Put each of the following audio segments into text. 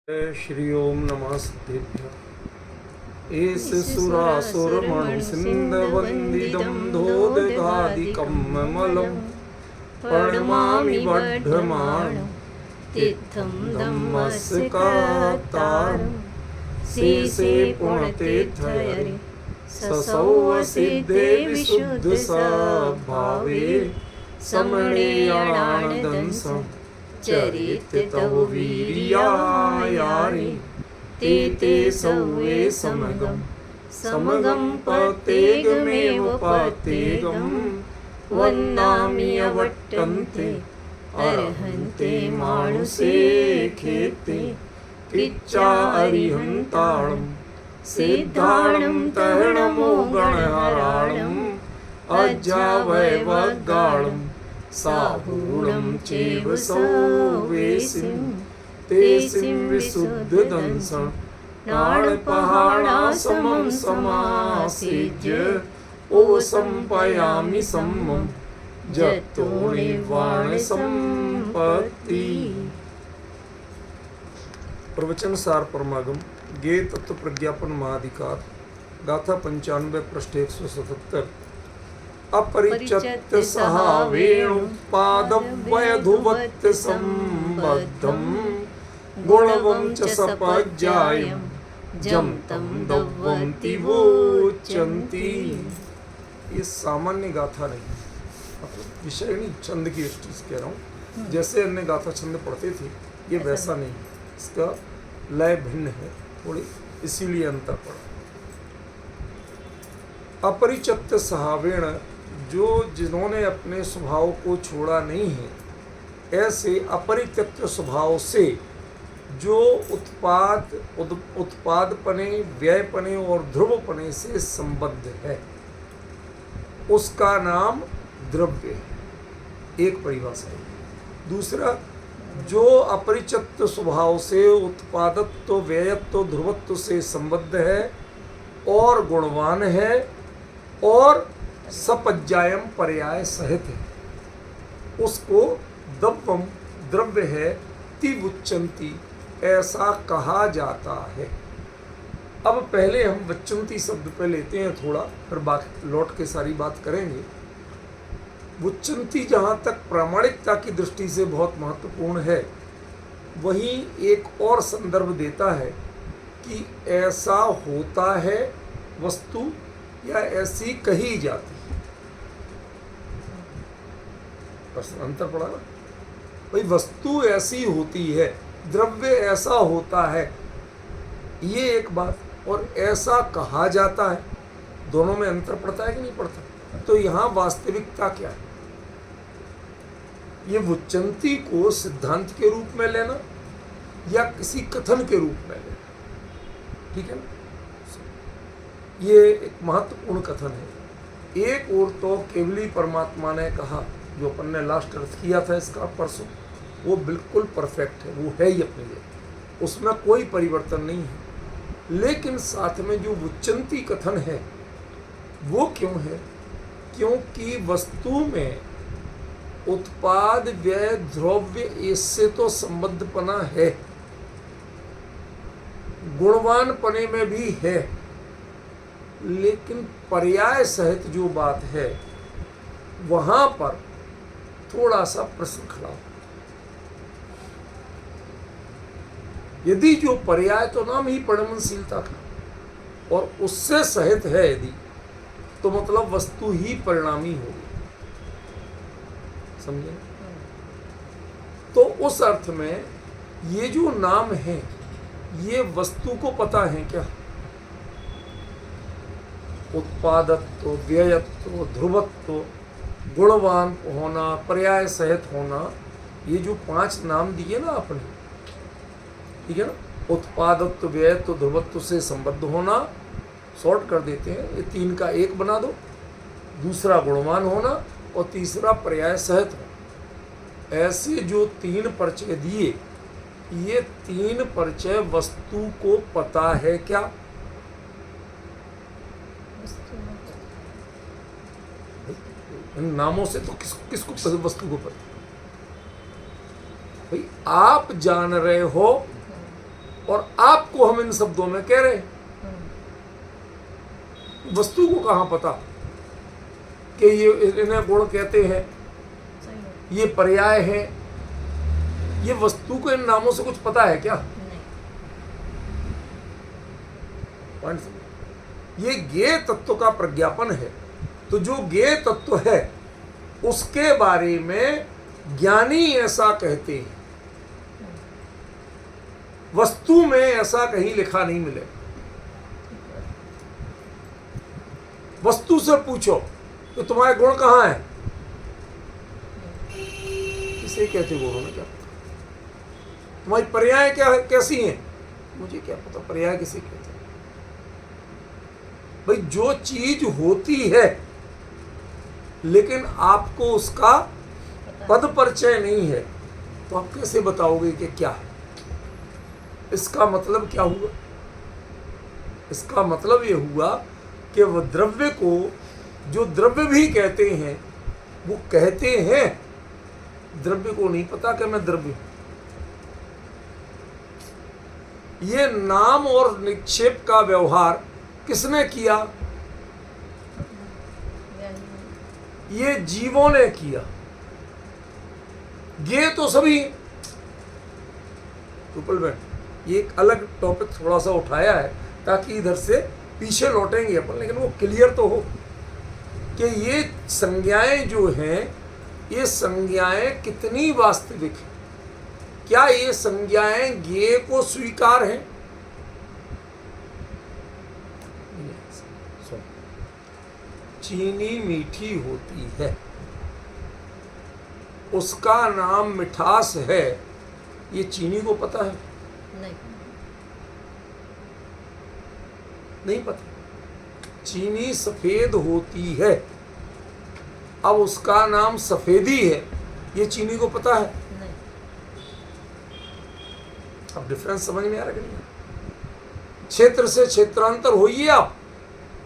श्री ओम नमः सिद्धेभ्यः। एष सुरासुरमणिसिन्धवन्दितं धोदघादिकं ममलं प्रणमामि बद्धमानं तीर्थं धम्मस्कातारं शेषे पुण्यतीर्थहरे ससौवसिद्धे विशुद्धस्वभावे समणेयाणानदंसं चरित तव वीर्यायारि ते सौवे समगं पतेगमेव पतेगं वन्दामि अवट्टन्ते अर्हन्ते मानुषे खेते किच्चा अरिहन्ताणं सिद्धाणं तरणमो गणहराणम् अजावैवगाळं साहूणं चैव सौवेसिं तेसिं विशुद्धदंसं नाळपहाणासमं समासेज्य ओसंपयामि सम्मं जतो निर्वाण संपत्ति। प्रवचन सार परमागम गे तत्व प्रज्ञापन महाधिकार गाथा 95 पृष्ठ 177। अपरिचत्य सहा वेणुपादवयधुवत् संबद्धं गुणवं च सपज्जायं जं तं दव्वन्ति वोचन्ति। ये सामान्य गाथा नहीं, विषय नहीं, छंद की दृष्टि से कह रहा हूँ। जैसे अन्य गाथा छंद पढ़ते थे, ये वैसा नहीं, इसका लय भिन्न है थोड़ी, इसीलिए अंतर पड़ा। अपरिचत्य सहावेण, जो जिन्होंने अपने स्वभाव को छोड़ा नहीं है, ऐसे अपरित्यक्त स्वभाव से जो उत्पादपने, व्ययपने और ध्रुवपने से संबद्ध है, उसका नाम द्रव्य है। एक परिभाषा है। दूसरा, जो अपरिचत्त स्वभाव से उत्पादत्व, व्ययत्व, ध्रुवत्व से संबद्ध है और गुणवान है और सपज्जायम पर्याय सहित है, उसको दव्वम द्रव्य है तिवुच्चन्ति ऐसा कहा जाता है। अब पहले हम वच्चन्ति शब्द पे लेते हैं थोड़ा, फिर बात लौट के सारी बात करेंगे। वुच्चन्ति जहाँ तक प्रामाणिकता की दृष्टि से बहुत महत्वपूर्ण है, वहीं एक और संदर्भ देता है कि ऐसा होता है वस्तु या ऐसी कही जाती है। अंतर पड़ा ना भाई, वस्तु ऐसी होती है, द्रव्य ऐसा होता है, ये एक बात, और ऐसा कहा जाता है, दोनों में अंतर पड़ता है कि नहीं पड़ता। तो यहाँ वास्तविकता क्या है? ये वुच्चन्ति को सिद्धांत के रूप में लेना या किसी कथन के रूप में लेना, ठीक है ना। ये एक महत्वपूर्ण कथन है। एक ओर तो केवली परमात्मा ने कहा, जो अपन ने लास्ट अर्थ किया था इसका परसों, वो बिल्कुल परफेक्ट है, वो है ही अपने लिए, उसमें कोई परिवर्तन नहीं है। लेकिन साथ में जो वुच्चन्ति कथन है वो क्यों है? क्योंकि वस्तु में उत्पाद, व्यय, द्रव्य, इससे तो संबद्धपना है, गुणवान पने में भी है, लेकिन पर्याय सहित जो बात है वहां पर थोड़ा सा प्रश्न खड़ा हो। यदि जो पर्याय तो नाम ही परिणमशीलता का और उससे सहित है यदि, तो मतलब वस्तु ही परिणामी होगी, समझे? तो उस अर्थ में ये जो नाम है, ये वस्तु को पता है क्या? उत्पादत्व, व्ययत्व, ध्रुवत्व, गुणवान होना, पर्याय सहित होना, ये जो 5 नाम दिए ना आपने, ठीक है ना, उत्पादत्व, व्ययत्व, ध्रुवत्व से संबद्ध होना, शॉर्ट कर देते हैं, ये 3 का एक बना दो, दूसरा गुणवान होना और तीसरा पर्याय सहित होना। ऐसे जो 3 परिचय दिए, ये 3 परिचय वस्तु को पता है क्या? इन नामों से तो किसको वस्तु को पता? भाई आप जान रहे हो और आपको हम इन शब्दों में कह रहे हैं। वस्तु को कहाँ पता कि ये इन्हें गुण कहते हैं, ये पर्याय है। ये वस्तु को इन नामों से कुछ पता है क्या? ये ज्ञेय तत्व का प्रज्ञापन है। तो जो ज्ञेय तत्व है उसके बारे में ज्ञानी ऐसा कहते हैं। वस्तु में ऐसा कहीं लिखा नहीं मिले। वस्तु से पूछो तो तुम्हारे गुण कहाँ हैं? इसे कहते गुणों में क्या पता? तुम्हारी पर्याय क्या है, कैसी हैं? मुझे क्या पता पर्याय किसे कहते हैं। भाई जो चीज होती है लेकिन आपको उसका पद परिचय नहीं है तो आप कैसे बताओगे कि क्या है? इसका मतलब क्या हुआ? इसका मतलब ये हुआ कि वह द्रव्य को जो द्रव्य भी कहते हैं वो कहते हैं, द्रव्य को नहीं पता कि मैं द्रव्य हूं। ये नाम और निक्षेप का व्यवहार किसने किया? ये जीवों ने किया। ये तो सभी ये एक अलग टॉपिक थोड़ा सा उठाया है ताकि इधर से पीछे लौटेंगे अपन, लेकिन वो क्लियर तो हो कि ये संज्ञाएं जो हैं ये संज्ञाएं कितनी वास्तविक हैं। क्या ये संज्ञाएं ज्ञेय को स्वीकार हैं? चीनी मीठी होती है, उसका नाम मिठास है, ये चीनी को पता है? नहीं पता। चीनी सफेद होती है, अब उसका नाम सफेदी है, ये चीनी को पता है? नहीं। अब डिफरेंस समझ में आ रहा है कि नहीं? क्षेत्र से क्षेत्रांतर होइए आप,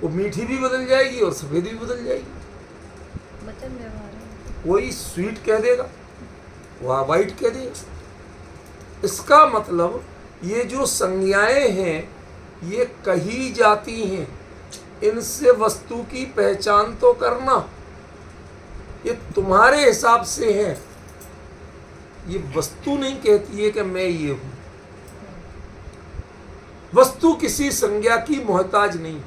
वो मीठी भी बदल जाएगी और सफेदी भी बदल जाएगी। कोई स्वीट कह देगा, वह वाइट कह देगा। इसका मतलब ये जो संज्ञाएं हैं ये कही जाती हैं, इनसे वस्तु की पहचान तो करना। ये तुम्हारे हिसाब से है, ये वस्तु नहीं कहती है कि मैं ये हूं। वस्तु किसी संज्ञा की मोहताज नहीं,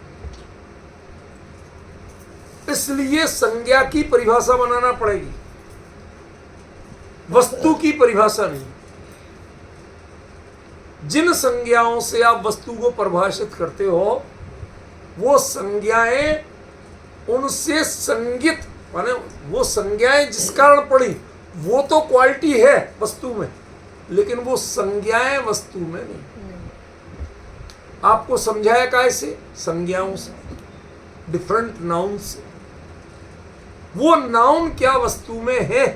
इसलिए संज्ञा की परिभाषा बनाना पड़ेगी, वस्तु की परिभाषा नहीं। जिन संज्ञाओं से आप वस्तु को परिभाषित करते हो वो संज्ञाएं उनसे संगित, माने वो संज्ञाएं जिस कारण पड़ी वो तो क्वालिटी है वस्तु में, लेकिन वो संज्ञाएं वस्तु में नहीं। आपको समझाया कैसे? संज्ञाओं से, डिफरेंट नाउन से। वो नाउन क्या वस्तु में है?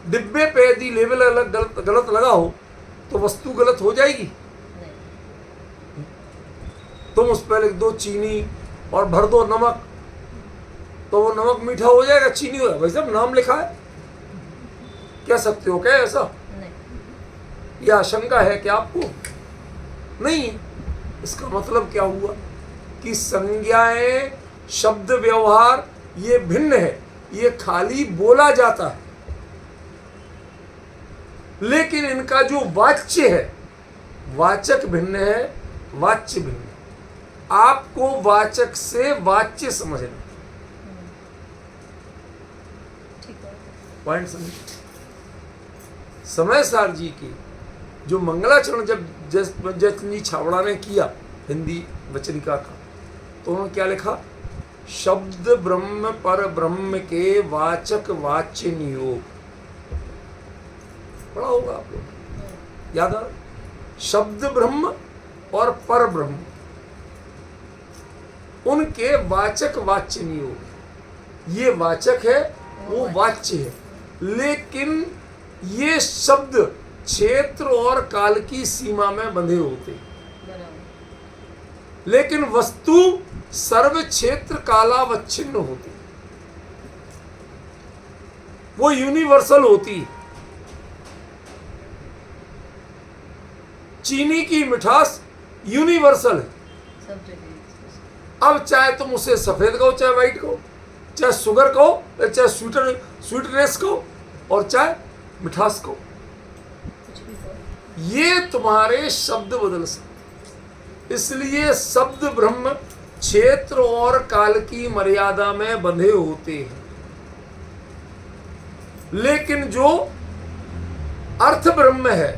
डिब्बे पे यदि लेवल अलग गलत लगा हो तो वस्तु गलत हो जाएगी? तुम उस पर लिख दो चीनी और भर दो नमक, तो वो नमक मीठा हो जाएगा, चीनी हो जाएगा। भाई साहब नाम लिखा है, कह सकते हो क्या ऐसा? नहीं। यह आशंका है क्या आपको? नहीं। इसका मतलब क्या हुआ कि संज्ञाएं, शब्द व्यवहार ये भिन्न है, ये खाली बोला जाता है, लेकिन इनका जो वाच्य है, वाचक भिन्न है, वाच्य भिन्न है। आपको वाचक से वाच्य समझना। पॉइंट समझ? समय सार जी की जो मंगलाचरण जब जयचंद छावड़ा ने किया हिंदी वचनिका का, तो उन्होंने क्या लिखा? शब्द ब्रह्म पर ब्रह्म के वाचक वाच्य नियोग। पढ़ा होगा आप लोग, याद आ? शब्द ब्रह्म और पर ब्रह्म, उनके वाचक वाच्य नियोग। ये वाचक है, वो वाच्य है, लेकिन ये शब्द क्षेत्र और काल की सीमा में बंधे होते, लेकिन वस्तु सर्व क्षेत्र कालावच्छिन्न होती, वो यूनिवर्सल होती। चीनी की मिठास यूनिवर्सल है। सब जगह अब चाहे तुम उसे सफेद कहो चाहे व्हाइट कहो, चाहे शुगर कहो चाहे स्वीटनेस कहो, और चाहे मिठास कहो, कुछ भी कहो। ये तुम्हारे शब्द बदल सकते। इसलिए शब्द ब्रह्म क्षेत्र और काल की मर्यादा में बंधे होते हैं, लेकिन जो अर्थ ब्रह्म है,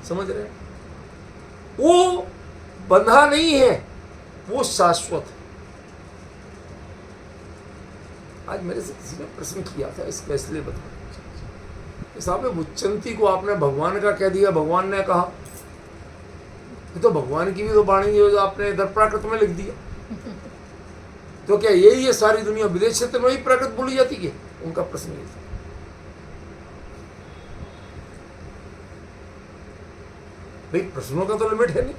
समझ रहे हैं, वो बंधा नहीं है, वो शाश्वत है। आज मेरे से किसी ने प्रश्न किया था, इसको इसलिए बताया। साहब बुच्चंती को आपने भगवान का कह दिया, भगवान ने कहा, ये तो भगवान की भी तो वाणी है जो आपने इधर प्राकृत में लिख दिया। तो क्या यही है सारी दुनिया, विदेश क्षेत्र में ही प्राकृत बोली जाती है? उनका प्रश्न ये था। भाई प्रश्नों का तो लिमिट है नहीं,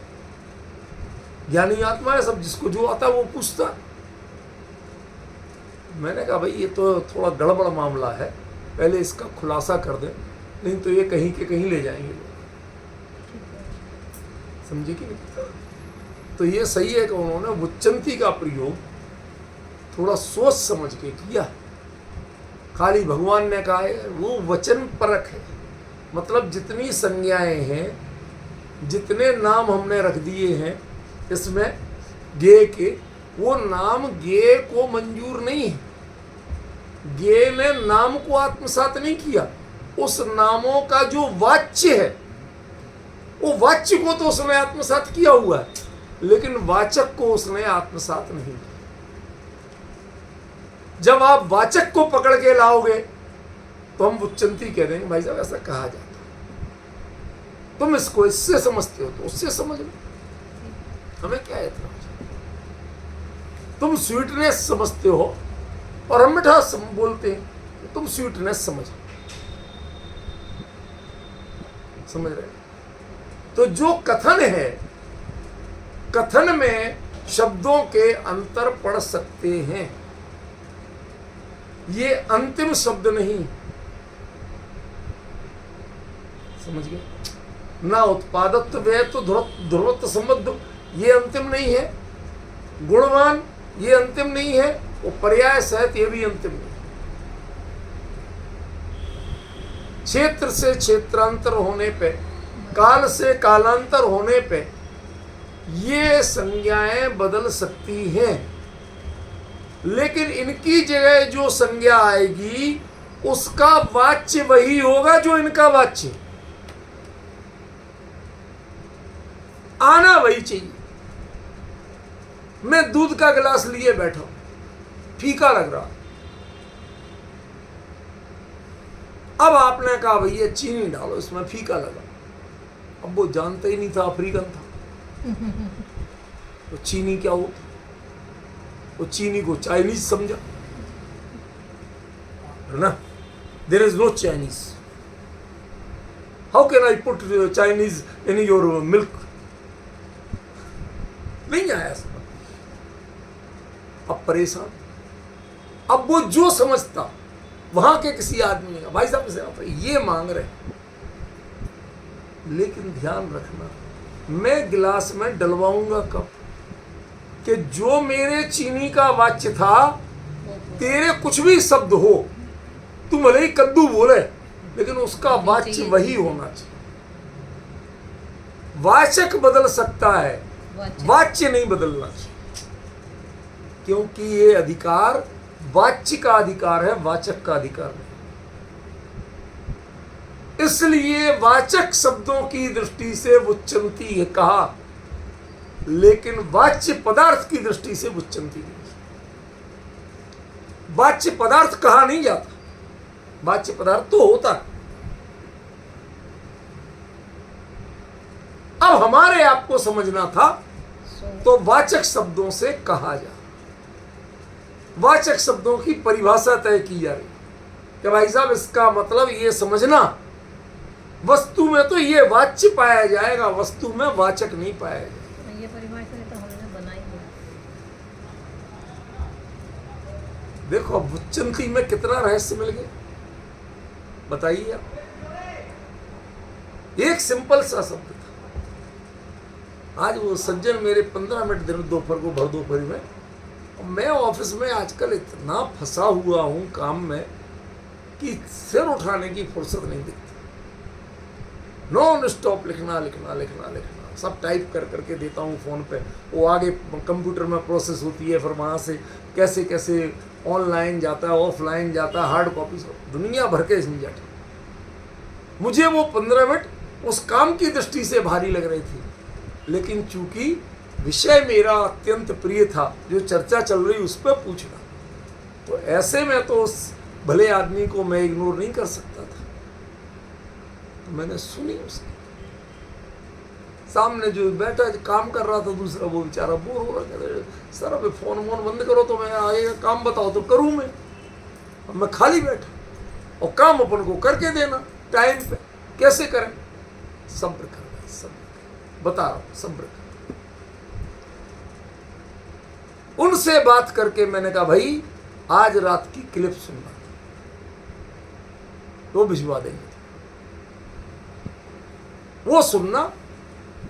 ज्ञानी आत्मा है, सब जिसको जो आता है वो पूछता। मैंने कहा भाई ये तो थोड़ा गड़बड़ मामला है, पहले इसका खुलासा कर दें, नहीं तो ये कहीं के कहीं ले जाएंगे लोग। समझे कि नहीं? तो ये सही है कि उन्होंने बुच्चंती का प्रयोग थोड़ा सोच समझ के किया। खाली भगवान ने कहा है, वो वचन परक है, मतलब जितनी संज्ञाएं हैं, जितने नाम हमने रख दिए हैं इसमें गे के, वो नाम गे को मंजूर नहीं है। गे ने नाम को आत्मसात नहीं किया, उस नामों का जो वाच्य है, वो वाच्य को तो उसने आत्मसात किया हुआ है, लेकिन वाचक को उसने आत्मसात नहीं किया। जब आप वाचक को पकड़ के लाओगे तो हम बुच्चंती कह देंगे, भाई साहब ऐसा कहा जाता है, तुम इसको इससे समझते हो तो उससे समझ लो, हमें क्या है? तुम स्वीटनेस समझते हो और हम मिठास बोलते हैं, तो तुम स्वीटनेस समझो। समझ रहे? तो जो कथन है, कथन में शब्दों के अंतर पड़ सकते हैं, ये अंतिम शब्द नहीं। समझ गए ना? उत्पादत्व व्यय तो ध्रुवत्व संबद्ध, ये अंतिम नहीं है। गुणवान, ये अंतिम नहीं है। वो पर्याय सहित, ये भी अंतिम नहीं। क्षेत्र से क्षेत्रांतर होने पे, काल से कालांतर होने पे ये संज्ञाएं बदल सकती हैं, लेकिन इनकी जगह जो संज्ञा आएगी उसका वाच्य वही होगा जो इनका वाच्य। आना वही चाहिए। मैं दूध का गिलास लिए बैठा हूं, फीका लग रहा, अब आपने कहा भैया चीनी डालो इसमें, फीका लगा। अब वो जानता ही नहीं था, अफ्रीकन था, तो चीनी क्या होता, वो चीनी को चाइनीज समझा, है ना? There is no Chinese, how can I put Chinese in your milk? नहीं आया समझ। अब परेशान। अब वो जो समझता वहां के किसी आदमी का, भाई साहब से ये मांग रहे, लेकिन ध्यान रखना, मैं गिलास में डलवाऊंगा कब? कि जो मेरे चीनी का वाच्य था, तेरे कुछ भी शब्द हो, तू भले ही कद्दू बोले, लेकिन उसका वाच्य वही होना चाहिए। वाचक बदल सकता है, वाच्य नहीं बदलना चाहिए, क्योंकि ये अधिकार वाच्य का अधिकार है, वाचक का अधिकार नहीं। इसलिए वाचक शब्दों की दृष्टि से बुच्चंती है कहा, लेकिन वाच्य पदार्थ की दृष्टि से बुच्चंती नहीं। वाच्य पदार्थ कहा नहीं जाता, वाच्य पदार्थ तो होता है। अब हमारे आपको समझना था, तो वाचक शब्दों से कहा जा, वाचक शब्दों की परिभाषा तय की जा रही कि भाई साहब इसका मतलब ये समझना, वस्तु में तो ये वाच्य पाया जाएगा, वस्तु में वाचक नहीं पाया जाएगा। ये परिभाषा तो हमने बनाई है। देखो बुच्चंती में कितना रहस्य मिल गया, बताइए आप। एक सिंपल सा शब्द था। आज वो सज्जन मेरे 15 मिनट दिन दोपहर को भर दोपहरी में, मैं ऑफिस में आजकल इतना फंसा हुआ हूँ काम में कि सिर उठाने की फुर्सत नहीं दिखती। नॉन स्टॉप लिखना लिखना लिखना लिखना, सब टाइप कर करके देता हूँ फ़ोन पे, वो आगे कंप्यूटर में प्रोसेस होती है, फिर वहाँ से कैसे कैसे ऑनलाइन जाता है, ऑफलाइन जाता है, हार्ड कॉपी, दुनिया भर के झंझट। मुझे वो 15 मिनट उस काम की दृष्टि से भारी लग रही थी, लेकिन चूंकि विषय मेरा अत्यंत प्रिय था, जो चर्चा चल रही उस पर पूछना, तो ऐसे में तो उस भले आदमी को मैं इग्नोर नहीं कर सकता था। तो मैंने सुनी उसकी, सामने जो बैठा काम कर रहा था दूसरा, वो बेचारा बोर हो रहा, कहते सर अभी फोन बंद करो तो मैं आगे काम बताओ तो करूँ मैं। अब मैं खाली बैठा और काम अपन को करके देना टाइम पे, कैसे करें? सब्र करना, सब्र, बता रहा हूं सब्र कर। उनसे बात करके मैंने कहा भाई आज रात की क्लिप सुनना, तो भिजवा देंगे। वो सुनना,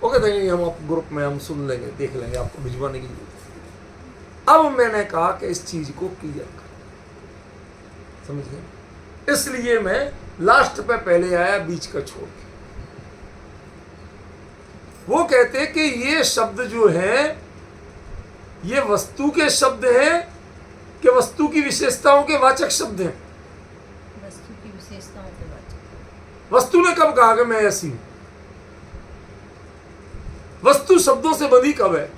वो कहते हैं हम ग्रुप में हम सुन लेंगे, देख लेंगे, आपको भिजवाने की जरूरत। अब मैंने कहा कि इस चीज को क्लियर कर, समझ गए? इसलिए मैं लास्ट पे पहले आया, बीच का छोड़ के। वो कहते कि ये शब्द जो है ये वस्तु के शब्द हैं कि वस्तु की विशेषताओं के वाचक शब्द हैं? वस्तु की विशेषताओं के वाचक। वस्तु ने कब कहा कि मैं ऐसी हूं? वस्तु शब्दों से बंधी कब है?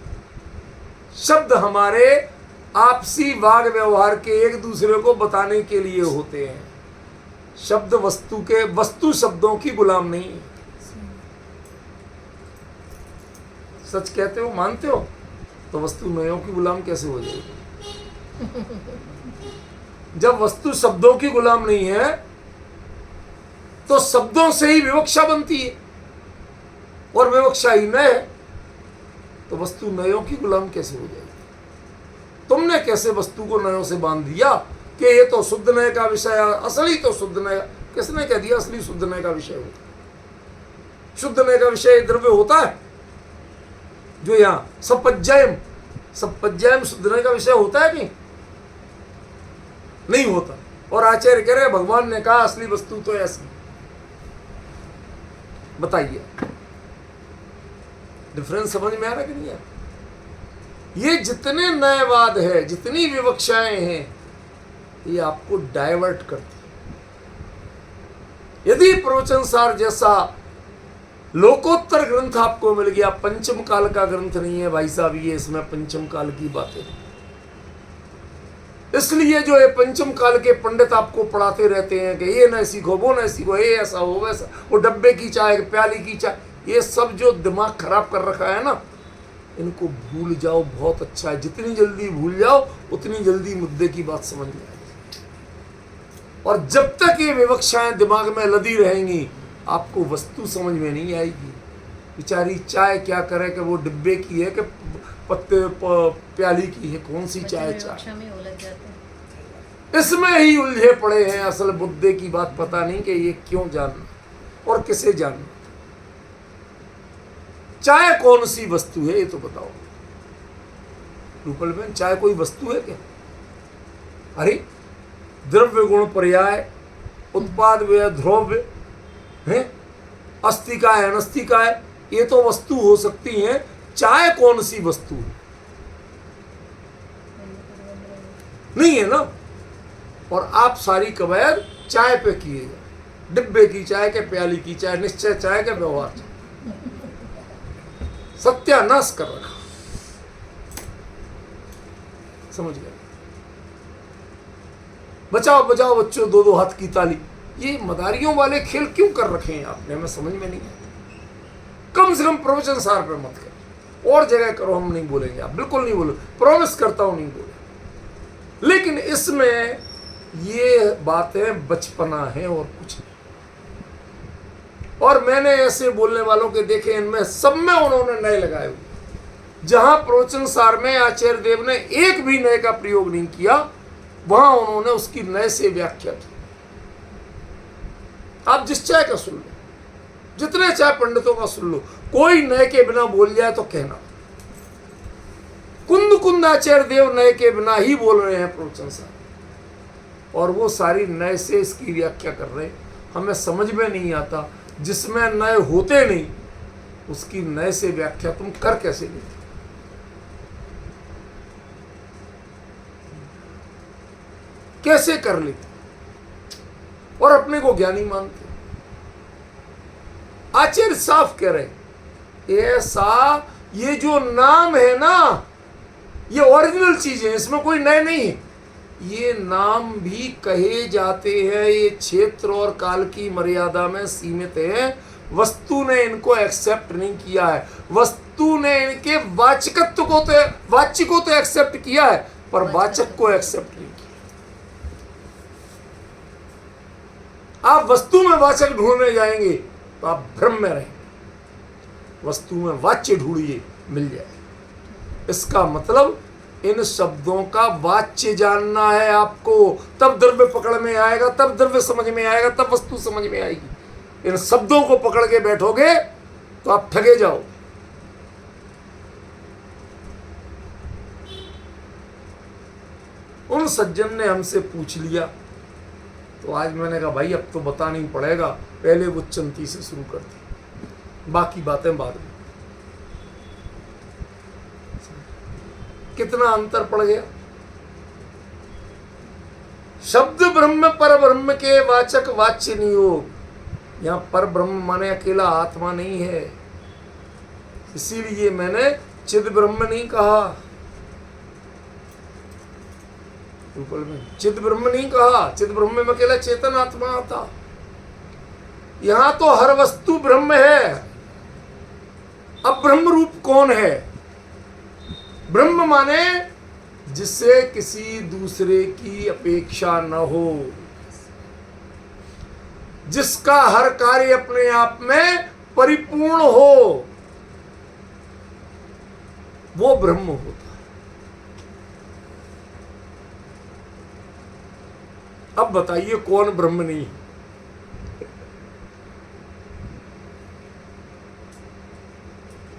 शब्द हमारे आपसी वाग व्यवहार के एक दूसरे को बताने के लिए होते हैं। शब्द वस्तु के, वस्तु शब्दों की गुलाम नहीं है। सच कहते हो, मानते हो, तो वस्तु नयों की गुलाम कैसे हो जाएगी? जब वस्तु शब्दों की गुलाम नहीं है तो शब्दों से ही विवक्षा बनती है, और विवक्षा ही न है तो वस्तु नयों की गुलाम कैसे हो जाएगी? तुमने कैसे वस्तु को नयों से बांध दिया कि ये तो शुद्ध नय का विषय है, असली तो शुद्ध नय। किसने कह दिया असली शुद्ध नय का विषय होता? शुद्ध नय का विषय द्रव्य होता है जो यहाँ सपज्जयम शुद्ध नय का विषय होता है कि नहीं होता? और आचार्य कह रहे भगवान ने कहा असली वस्तु तो ऐसी। बताइए डिफरेंस समझ में आ रहा कि नहीं आ? ये जितने नयवाद है, जितनी विवक्षाएं हैं, ये आपको डाइवर्ट करती है। यदि प्रवचन सार जैसा लोकोत्तर ग्रंथ आपको मिल गया, पंचम काल का ग्रंथ नहीं है भाई साहब, ये इसमें पंचम काल की बातें, इसलिए जो है पंचम काल के पंडित आपको पढ़ाते रहते हैं कि ये न सीखो, वो न सीखो, ये ऐसा हो वैसा, वो डब्बे की चाय, प्याली की चाय, ये सब जो दिमाग खराब कर रखा है ना, इनको भूल जाओ, बहुत अच्छा है। जितनी जल्दी भूल जाओ उतनी जल्दी मुद्दे की बात समझ में आएगी। और जब तक ये विवक्षाएं दिमाग में लदी रहेंगी, आपको वस्तु समझ में नहीं आएगी। बेचारी चाय क्या करे कि वो डिब्बे की है कि पत्ते प्याली की है, कौन सी चाय? चाय में उलझ जाते हैं, इसमें ही उलझे पड़े हैं। असल मुद्दे की बात पता नहीं कि ये क्यों जानना और किसे जानना। चाय कौन सी वस्तु है ये तो बताओ रूपल बहन, चाय कोई वस्तु है क्या? अरे द्रव्य गुण पर्याय, उत्पाद व्यय ध्रुव्य है, अस्तिका है अनस्तिका है, ये तो वस्तु हो सकती है। चाय कौन सी वस्तु है? नहीं है ना। और आप सारी कवायद चाय पे किए जाए, डिब्बे की चाय के, प्याली की चाय, निश्चय चाय के, व्यवहार चाय, सत्यानाश कर रखा। समझ गए? बचाओ बचाओ बच्चों, दो दो हाथ की ताली, ये मदारियों वाले खेल क्यों कर रखे हैं आपने? हमें समझ में नहीं आता। कम से कम प्रवचन सार पर मत करो, और जगह करो, हम नहीं बोलेंगे, आप बिल्कुल नहीं बोलो, प्रॉमिस करता हूं नहीं बोले। लेकिन इसमें ये बातें बचपना है और कुछ नहीं। और मैंने ऐसे बोलने वालों के देखे, इनमें सब में उन्होंने नए लगाए हुए। जहां प्रवचन सार में आचार्य देव ने एक भी नए का प्रयोग नहीं किया, वहां उन्होंने उसकी नए से व्याख्या की। आप जिस चाय का सुन लो, जितने चाहे पंडितों का सुन लो, कोई नए के बिना बोल जाए तो कहना। कुंद कुंदाचार्य देव नए के बिना ही बोल रहे हैं प्रवचन साहब, और वो सारी नए से इसकी व्याख्या कर रहे हैं। हमें समझ में नहीं आता, जिसमें नए होते नहीं उसकी नए से व्याख्या तुम कर कैसे लेते? कैसे कर लेते और अपने को ज्ञानी मानते? आचार्य साफ कह रहे, ऐसा ये जो नाम है ना, ये ओरिजिनल चीज है, इसमें कोई नए नहीं है। ये नाम भी कहे जाते हैं, ये क्षेत्र और काल की मर्यादा में सीमित है। वस्तु ने इनको एक्सेप्ट नहीं किया है, वस्तु ने इनके वाचकत्व को तो, वाच्य को तो एक्सेप्ट किया है, पर वाचक को एक्सेप्ट नहीं किया। आप वस्तु में वाचक ढूंढने जाएंगे तो आप भ्रम में रहेंगे। वस्तु में वाच्य ढूंढिए, मिल जाए। इसका मतलब इन शब्दों का वाच्य जानना है आपको, तब द्रव्य पकड़ में आएगा, तब द्रव्य समझ में आएगा, तब वस्तु समझ में आएगी। इन शब्दों को पकड़ के बैठोगे तो आप ठगे जाओ। उन सज्जन ने हमसे पूछ लिया, तो आज मैंने कहा भाई अब तो बताना ही पड़ेगा, पहले वो चंती से शुरू कर दी, बाकी बातें बाद में। कितना अंतर पड़ गया। शब्द ब्रह्म पर ब्रह्म के वाचक वाच्य नियोग। यहां पर ब्रह्म माने अकेला आत्मा नहीं है, इसीलिए मैंने चिद ब्रह्म नहीं कहा, चिद ब्रह्म नहीं कहा। चिद ब्रह्म में अकेला चेतन आत्मा आता। यहां तो हर वस्तु ब्रह्म है। अब ब्रह्म रूप कौन है? ब्रह्म माने जिससे किसी दूसरे की अपेक्षा न हो, जिसका हर कार्य अपने आप में परिपूर्ण हो, वो ब्रह्म होता है। अब बताइए कौन ब्रह्म नहीं है?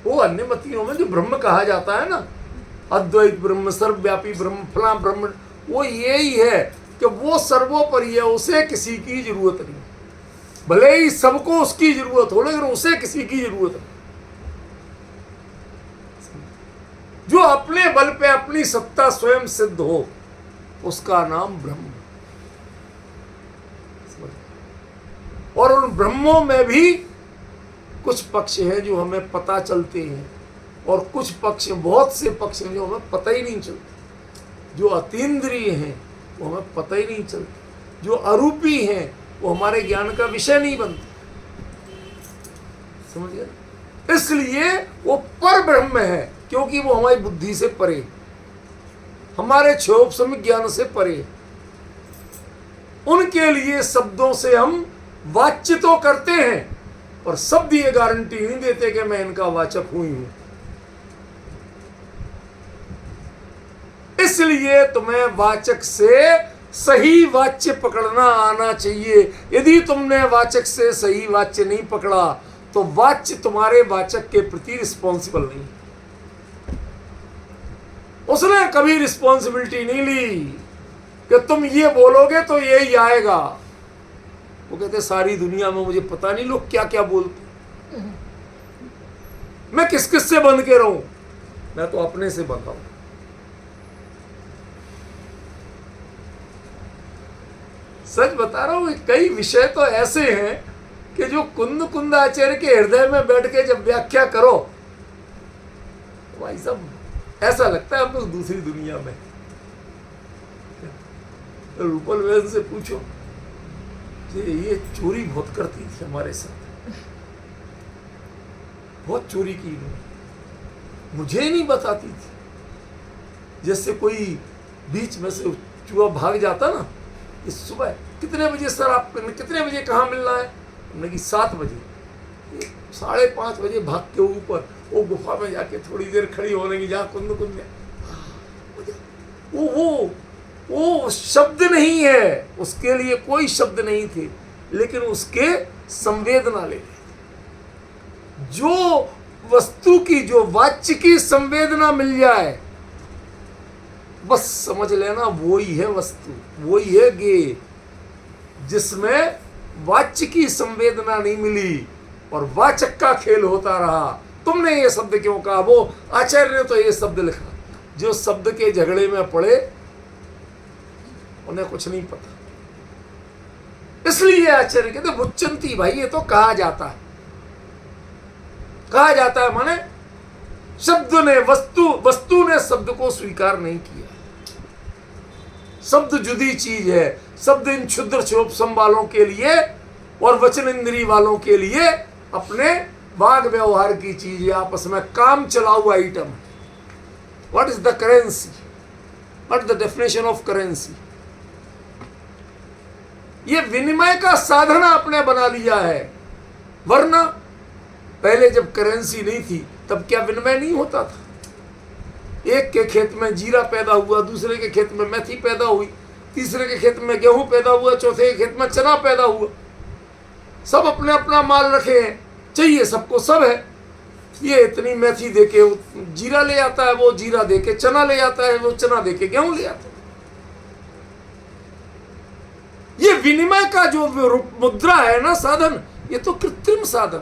वो अन्य मतियों में जो ब्रह्म कहा जाता है ना, अद्वैत ब्रह्म, सर्वव्यापी ब्रह्म, फला ब्रह्म, वो यही है कि वो सर्वोपरि है, उसे किसी की जरूरत नहीं। भले ही सबको उसकी जरूरत हो, लेकिन उसे किसी की जरूरत नहीं। जो अपने बल पे अपनी सत्ता स्वयं सिद्ध हो, उसका नाम ब्रह्म। और उन ब्रह्मों में भी कुछ पक्ष हैं जो हमें पता चलते हैं, और कुछ पक्ष, बहुत से पक्ष हैं जो हमें पता ही नहीं चलते। जो अतीन्द्रिय हैं वो हमें पता ही नहीं चलते, जो अरूपी हैं वो हमारे ज्ञान का विषय नहीं बनते। समझ गए? इसलिए वो पर ब्रह्म है, क्योंकि वो हमारी बुद्धि से परे, हमारे क्षोभसम ज्ञान से परे। उनके लिए शब्दों से हम वाच्य तो करते हैं, और शब्द ये गारंटी नहीं देते कि मैं इनका वाचक हुई हूं। इसलिए तुम्हें वाचक से सही वाच्य पकड़ना आना चाहिए। यदि तुमने वाचक से सही वाच्य नहीं पकड़ा तो वाच्य तुम्हारे वाचक के प्रति रिस्पॉन्सिबल नहीं। उसने कभी रिस्पॉन्सिबिलिटी नहीं ली कि तुम ये बोलोगे तो यही आएगा। वो कहते सारी दुनिया में मुझे पता नहीं लोग क्या क्या बोलते, मैं किस किस से बंध के रहूं, मैं तो अपने से बंधा हूं। सच बता रहा हूं, कई विषय तो ऐसे हैं कि जो कुंद कुंदाचार्य के हृदय में बैठ के जब व्याख्या करो, भाई साहब ऐसा लगता है हम लोग दूसरी दुनिया में। रूपल वैन से पूछो, ये चोरी बहुत करती थी हमारे साथ, बहुत चोरी की मुझे नहीं बताती थी। जैसे कोई बीच में से चूहा भाग जाता ना, इस सुबह कितने बजे सर आप कितने बजे कहाँ मिलना है? हमने कि 7 बजे। 5:30 बजे भाग के ऊपर वो गुफा में जाके थोड़ी देर खड़ी होने की, जहाँ कुंद कुंद वो शब्द नहीं है, उसके लिए कोई शब्द नहीं थे, लेकिन उसके संवेदना ले। जो वस्तु की, जो वाच्य की संवेदना मिल जाए, बस समझ लेना वो ही है वस्तु, वो ही है ज्ञेय। जिसमें वाच्य की संवेदना नहीं मिली और वाचक का खेल होता रहा। तुमने ये शब्द क्यों कहा, वो आचार्य ने तो ये शब्द लिखा। जो शब्द के झगड़े में पड़े उन्हें कुछ नहीं पता, इसलिए आचार्य कहते बुच्चंती, भाई ये तो कहा जाता है, कहा जाता है माने शब्द ने, वस्तु ने शब्द को स्वीकार नहीं किया। शब्द जुदी चीज है। शब्द इन क्षुद्र क्षोभसम वालों के लिए और वचन इंद्री वालों के लिए अपने वाग व्यवहार की चीज है, आपस में काम चलाऊ आइटम है। What is the currency, what is the definition of currency? ये विनिमय का साधन आपने बना लिया है। वरना पहले जब करेंसी नहीं थी तब क्या विनिमय नहीं होता था? एक के खेत में जीरा पैदा हुआ, दूसरे के खेत में मेथी पैदा हुई, तीसरे के खेत में गेहूं पैदा हुआ, चौथे के खेत में चना पैदा हुआ। सब अपने अपना माल रखे हैं, चाहिए सबको सब है। ये इतनी मेथी देके जीरा ले आता है, वो जीरा देके चना ले आता है, वो चना देके गेहूं ले आता है। ये विनिमय का जो मुद्रा है ना, साधन, ये तो कृत्रिम साधन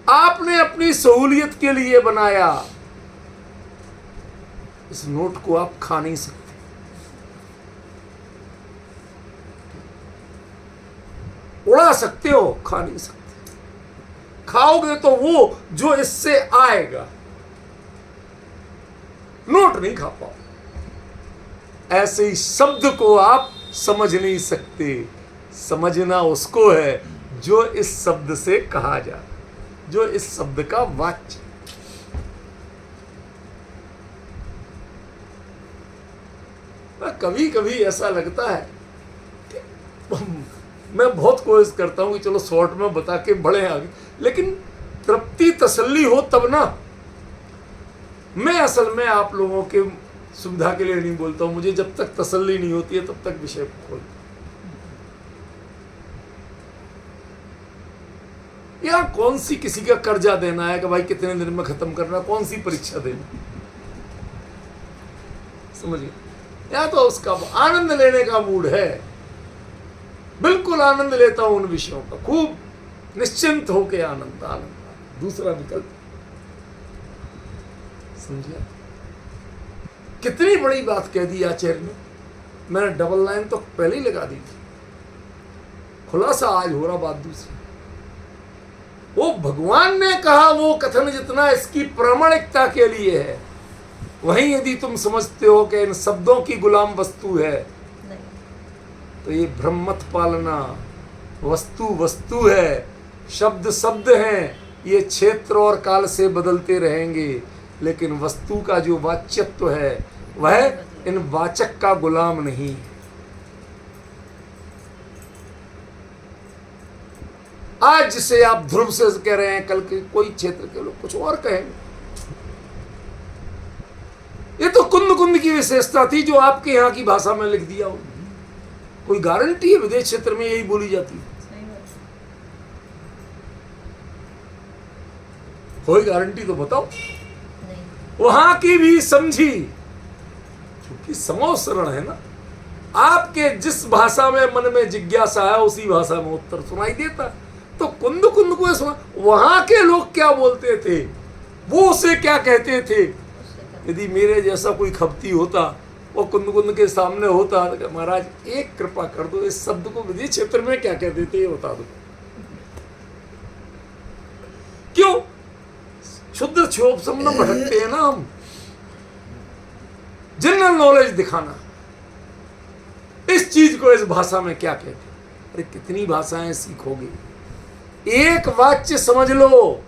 आपने अपनी सहूलियत के लिए बनाया। इस नोट को आप खा नहीं सकते। उड़ा सकते हो, खा नहीं सकते। खाओगे तो वो जो इससे आएगा, नोट नहीं खा पाओ। ऐसे ही शब्द को आप समझ नहीं सकते। समझना उसको है जो इस शब्द से कहा जाए, जो इस शब्द का वाच्य। कभी कभी ऐसा लगता है कि मैं बहुत कोशिश करता हूं कि चलो शॉर्ट में बता के बढ़े आगे, लेकिन तृप्ति तसल्ली हो तब ना। मैं असल में आप लोगों के सुविधा के लिए नहीं बोलता हूं, मुझे जब तक तसल्ली नहीं होती है तब तक विषय खोल। यार कौन सी किसी का कर्जा देना है कि भाई कितने दिन में खत्म करना, कौन सी परीक्षा देना, समझिए। या तो उसका आनंद लेने का मूड है, बिल्कुल आनंद लेता हूं उन विषयों का, खूब निश्चिंत होके आनंद आनंद। दूसरा विकल्प, समझिए कितनी बड़ी बात कह दी आचार्य ने। मैंने डबल लाइन तो पहले ही लगा दी थी, खुलासा आज हो रहा बात दूसरी। वो भगवान ने कहा वो कथन जितना इसकी प्रामाणिकता के लिए है, वहीं यदि तुम समझते हो कि इन शब्दों की गुलाम वस्तु है, तो ये भ्रम मत पालना। वस्तु वस्तु है, शब्द शब्द हैं, ये क्षेत्र और काल से बदलते रहेंगे, लेकिन वस्तु का जो वाच्यत्व है वह इन वाचक का गुलाम नहीं है। आज जिसे आप ध्रुव से कह रहे हैं, कल के कोई क्षेत्र के लोग कुछ और कहेंगे। ये तो कुंद कुंद की विशेषता थी जो आपके यहाँ की भाषा में लिख दिया हो। कोई गारंटी है विदेश क्षेत्र में यही बोली जाती है? कोई गारंटी तो बताओ। वहां की भी समझी, क्योंकि समोसरण है ना। आपके जिस भाषा में मन में जिज्ञासा है उसी भाषा में उत्तर सुनाई देता। तो कुंद कुंद को सुना, वहां के लोग क्या बोलते थे, वो उसे क्या कहते थे। यदि मेरे जैसा कोई खपती होता, वो कुंद कुंद के सामने होता, तो महाराज एक कृपा कर दो, इस शब्द को विदेश क्षेत्र में क्या कहते थे ये बता दो। क्यों? शुद्ध क्षोभ समन भटकते हैं ना हम। जनरल नॉलेज दिखाना, इस चीज को इस भाषा में क्या कहते हैं। अरे कितनी भाषाएं सीखोगे, एक वाच्य समझ लो।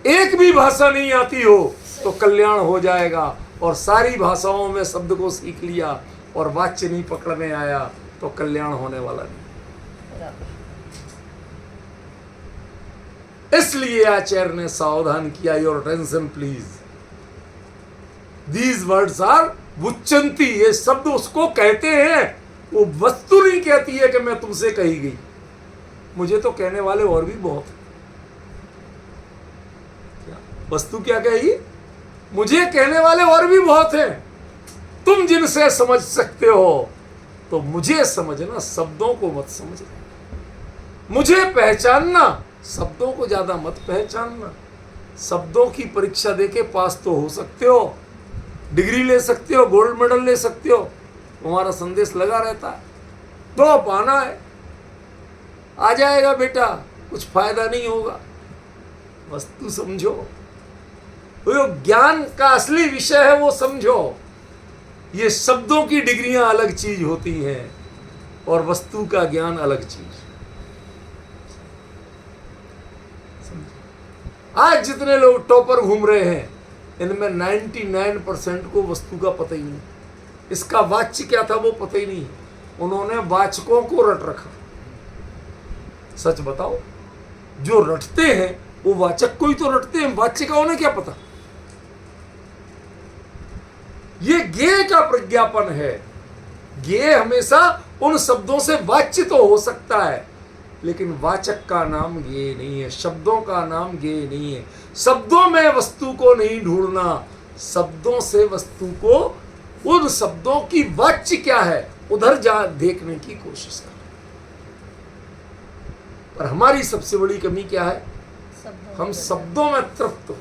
एक भी भाषा नहीं आती हो तो कल्याण हो जाएगा, और सारी भाषाओं में शब्द को सीख लिया और वाच्य नहीं पकड़ में आया तो कल्याण होने वाला नहीं। इसलिए आचार्य ने सावधान किया, your attention please, these words are बुच्चंती। ये शब्द उसको कहते हैं, वो वस्तु नहीं कहती है कि मैं तुमसे कही गई। मुझे तो कहने वाले और भी बहुत हैं। वस्तु क्या कहेगी, मुझे कहने वाले और भी बहुत हैं, तुम जिनसे समझ सकते हो तो मुझे समझना, शब्दों को मत समझना। मुझे पहचानना, शब्दों को ज्यादा मत पहचानना। शब्दों की परीक्षा देके पास तो हो सकते हो, डिग्री ले सकते हो, गोल्ड मेडल ले सकते हो, तुम्हारा संदेश लगा रहता है, तो पाना है, आ जाएगा बेटा, कुछ फायदा नहीं होगा। वस्तु समझो, वो ज्ञान का असली विषय है, वो समझो। ये शब्दों की डिग्रियां अलग चीज होती हैं और वस्तु का ज्ञान अलग चीज। आज जितने लोग टॉपर घूम रहे हैं, इनमें 99% को वस्तु का पता ही नहीं, इसका वाच्य क्या था वो पता ही नहीं। उन्होंने वाचकों को रट रखा। सच बताओ, जो रटते हैं वो वाचक को ही तो रटते हैं, वाच्य का उन्हें क्या पता। ये ज्ञेय का प्रज्ञापन है। ज्ञेय हमेशा उन शब्दों से वाच्य तो हो सकता है, लेकिन वाचक का नाम ज्ञेय नहीं है, शब्दों का नाम ज्ञेय नहीं है। शब्दों में वस्तु को नहीं ढूंढना, शब्दों से वस्तु को, उन शब्दों की वाच्य क्या है उधर जा देखने की कोशिश कर। पर हमारी सबसे बड़ी कमी क्या है, हम शब्दों में तृप्त हो।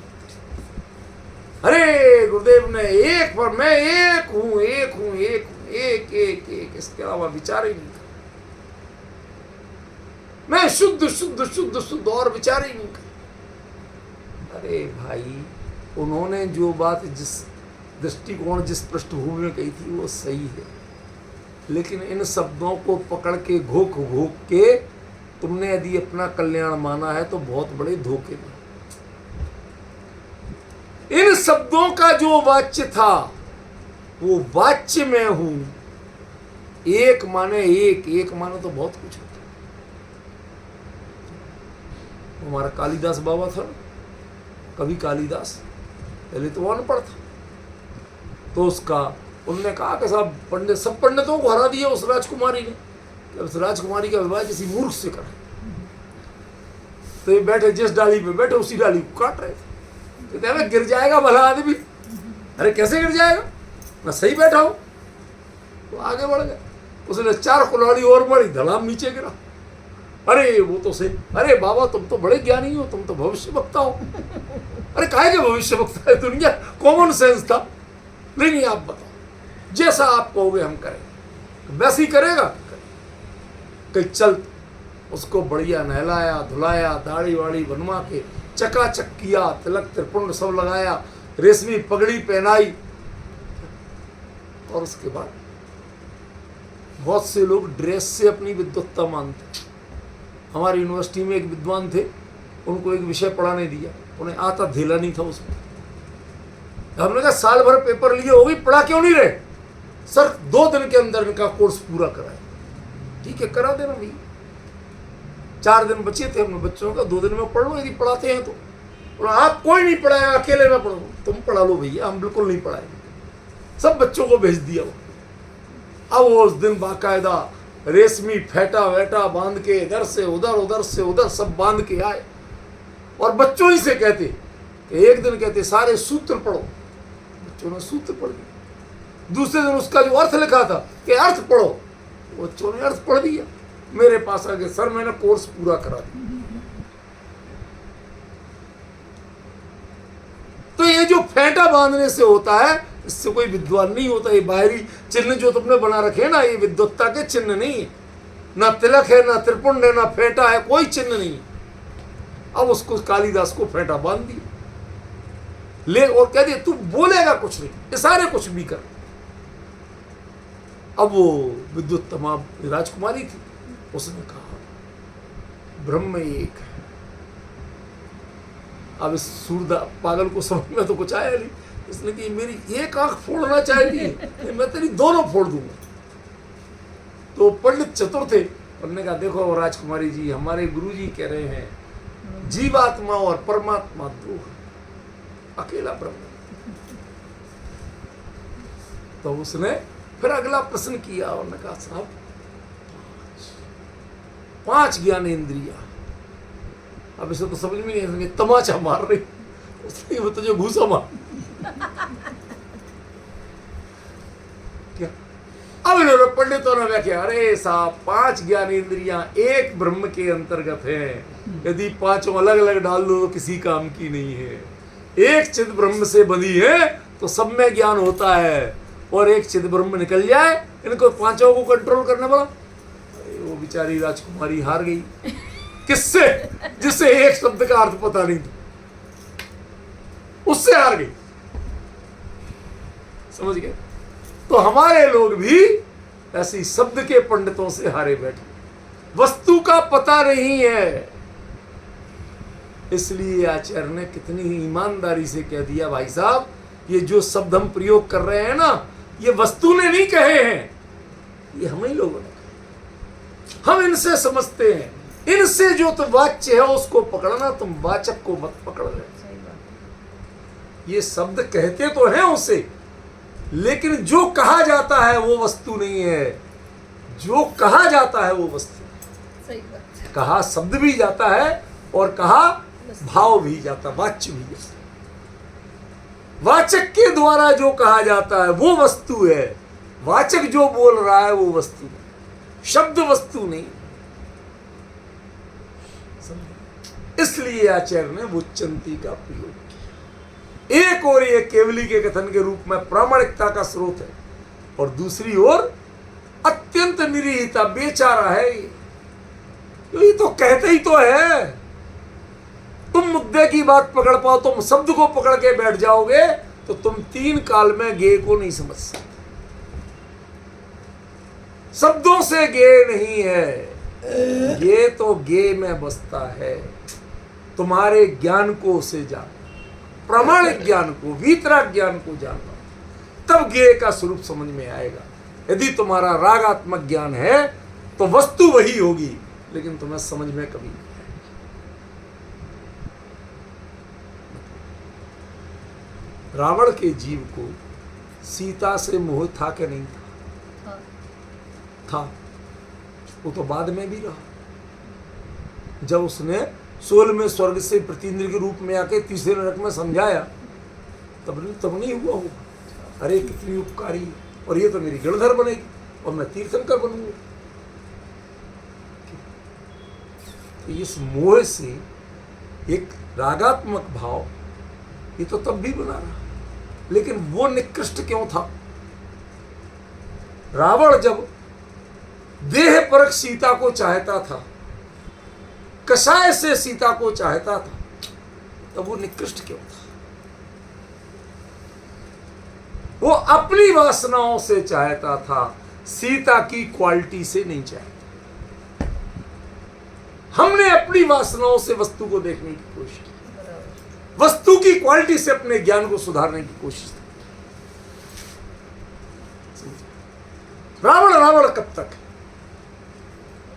अरे गुरुदेव ने एक पर, मैं एक हूं, एक हूं, एक हूं, एक एक एक, इसके अलावा विचार ही नहीं कर। मैं शुद्ध शुद्ध शुद्ध शुद्ध और विचार ही नहीं कर। अरे भाई, उन्होंने जो बात, जिस दृष्टिकोण, जिस पृष्ठभूमि में कही थी वो सही है, लेकिन इन शब्दों को पकड़ के घोक घोक के तुमने यदि अपना कल्याण माना है तो बहुत बड़े धोखे में। इन शब्दों का जो वाच्य था वो वाच्य में हूं। एक माने एक, एक माने तो बहुत कुछ होता। हमारा कालिदास बाबा था, कवि कालिदास, पहले तो वो अनपढ़ था, तो उसका उन्होंने कहा कि साहब पंडित, सब पंडितों को हरा दिया उस राजकुमारी ने, उस राजकुमारी का विवाह किसी मूर्ख से करा। तो ये बैठे, जिस डाली पे बैठे उसी डाली को काट रहे थे। कहते हैं गिर जाएगा भला आदमी। अरे कैसे गिर जाएगा, मैं सही बैठा हूं। तो आगे बढ़ गया, उसने 4 कुल्हाड़ी और बढ़ी, धड़ाम नीचे गिरा। अरे वो तो सही, अरे बाबा तुम तो बड़े ज्ञानी हो, तुम तो भविष्य वक्ता हो। अरे काहे के भविष्य वक्ता है, दुनिया कॉमन सेंस था। नहीं आप बताओ, जैसा आप कहोगे हम करेंगे, वैसे ही करेगा। कहीं चल, उसको बढ़िया नहलाया धुलाया, दाढ़ी वाड़ी बनवा के चकाचक किया, तिलक त्रिपुंड सब लगाया, रेशमी पगड़ी पहनाई। और उसके बाद बहुत से लोग ड्रेस से अपनी विद्वत्ता मानते। हमारी यूनिवर्सिटी में एक विद्वान थे, उनको एक विषय पढ़ाने दिया, उन्हें आता धेला नहीं था उसमें। हमने कहा साल भर पेपर लिए होगी, पढ़ा क्यों नहीं रहे? सर 2 दिन के अंदर इनका कोर्स पूरा कराए। ठीक है, करा देना भैया। 4 दिन बचे थे हमने बच्चों का, 2 दिन में पढ़ लो यदि पढ़ाते हैं तो। और आप कोई नहीं पढ़ाएगा, अकेले में पढ़ो, तुम पढ़ा लो भैया, हम बिल्कुल नहीं पढ़ाएंगे। सब बच्चों को भेज दिया वो। अब वो उस दिन बाकायदा रेशमी फेटा वेटा बांध के इधर से उधर, उधर से उधर सब बांध के आए, और बच्चों ही से कहते कि एक दिन कहते सारे सूत्र पढ़ो, बच्चों ने सूत्र पढ़ दिए। दूसरे दिन उसका जो अर्थ लिखा था कि अर्थ पढ़ो, बच्चों ने अर्थ पढ़ दिया। मेरे पास आके सर मैंने कोर्स पूरा करा दिया। तो ये जो फेंटा बांधने से होता है, इससे कोई विद्वान नहीं होता। ये बाहरी चिन्ह जो तुमने बना रखे ना, ये विद्वत्ता के चिन्ह नहीं है। ना तिलक है, ना त्रिपुंड है, ना फेंटा है, कोई चिन्ह नहीं। अब उसको कालिदास को फेंटा बांध दिया ले, और कह दिया तू बोलेगा कुछ नहीं, इशारे कुछ भी कर। अब वो विद्वत्तमा राजकुमारी थी, उसने कहा ब्रह्म एक है। अब इस सूरदा पागल को समझ में तो कुछ आया नहीं। इसने कि मेरी एक आंख फोड़ना चाहती है, मैं तेरी दोनों फोड़ दूंगा। तो पंडित चतुर थे, उन्होंने कहा देखो राजकुमारी जी, हमारे गुरु जी कह रहे हैं जीवात्मा और परमात्मा 2 है, अकेला ब्रह्म। तो उसने फिर अगला प्रश्न किया, उन्होंने कहा साहब 5 ज्ञान इंद्रिया। अब इसे तो समझ में नहीं, तमाचा मार रही। उसने वो तुझे घूसा मार क्या। अब इन्होंने पंडितों ने व्याख्या, अरे साहब 5 ज्ञानेंद्रियां एक ब्रह्म के अंतर्गत हैं, यदि 5 अलग अलग डाल दो तो किसी काम की नहीं है। एक चिद ब्रह्म से बंधी है तो सब में ज्ञान होता है, और एक चिद ब्रह्म निकल जाए, इनको 5 को कंट्रोल करना पड़ा। वो बेचारी राजकुमारी हार गई। किससे? जिसे एक शब्द का अर्थ पता नहीं था, उससे हार गई। समझ गए? तो हमारे लोग भी ऐसी शब्द के पंडितों से हारे बैठे, वस्तु का पता नहीं है। इसलिए आचार्य ने कितनी ईमानदारी से कह दिया, भाई साहब ये जो शब्द हम प्रयोग कर रहे हैं ना, ये वस्तु ने नहीं कहे हैं, ये हम ही लोगों ने कहे। हम इनसे समझते हैं, इनसे जो तो वाच्य है उसको पकड़ना, तुम वाचक को मत पकड़ ले। सही बात ये शब्द कहते तो हैं उसे, लेकिन जो कहा जाता है वो वस्तु नहीं है। जो कहा जाता है वो वस्तु है। सही बात कहा शब्द भी जाता है और कहा भाव भी जाता, वाच्य भी जाता। वाचक के द्वारा जो कहा जाता है वो वस्तु है, वाचक जो बोल रहा है वो वस्तु है, शब्द वस्तु नहीं। इसलिए आचार्य ने वुच्चन्ति का प्रयोग किया। एक और ये केवली के कथन के रूप में प्रामाणिकता का स्रोत है, और दूसरी ओर अत्यंत निरीहता, बेचारा है ये तो कहते ही तो है। तुम मुद्दे की बात पकड़ पाओ, तुम शब्द को पकड़ के बैठ जाओगे तो तुम 3 काल में गे को नहीं समझ सकते। शब्दों से गे नहीं है, ये तो गे में बसता है। तुम्हारे ज्ञान को उसे जानो, प्रामाणिक ज्ञान को, वीतराग ज्ञान को जानो, तब गे का स्वरूप समझ में आएगा। यदि तुम्हारा रागात्मक ज्ञान है तो वस्तु वही होगी, लेकिन तुम्हें समझ में कभी नहीं आएगी। रावण के जीव को सीता से मोह था कि नहीं था? हाँ। था। वो तो बाद में भी रहा। जब उसने 16वें स्वर्ग से प्रतिन्द्र के रूप में आके 3रे नरक में समझाया, तब नहीं हुआ होगा। अरे कितनी उपकारी है, और ये तो मेरी गणधर बनेगी और मैं तीर्थंकर बनूंगा। तो इस मोह से एक रागात्मक भाव ये तो तब भी बना रहा, लेकिन वो निकृष्ट क्यों था? रावण जब देह परक सीता को चाहता था, कषाय से सीता को चाहता था, तब वो निकृष्ट क्यों था? वो अपनी वासनाओं से चाहता था, सीता की क्वालिटी से नहीं चाहता। हमने अपनी वासनाओं से वस्तु को देखने की कोशिश की, वस्तु की क्वालिटी से अपने ज्ञान को सुधारने की कोशिश की। रावण रावण कब तक?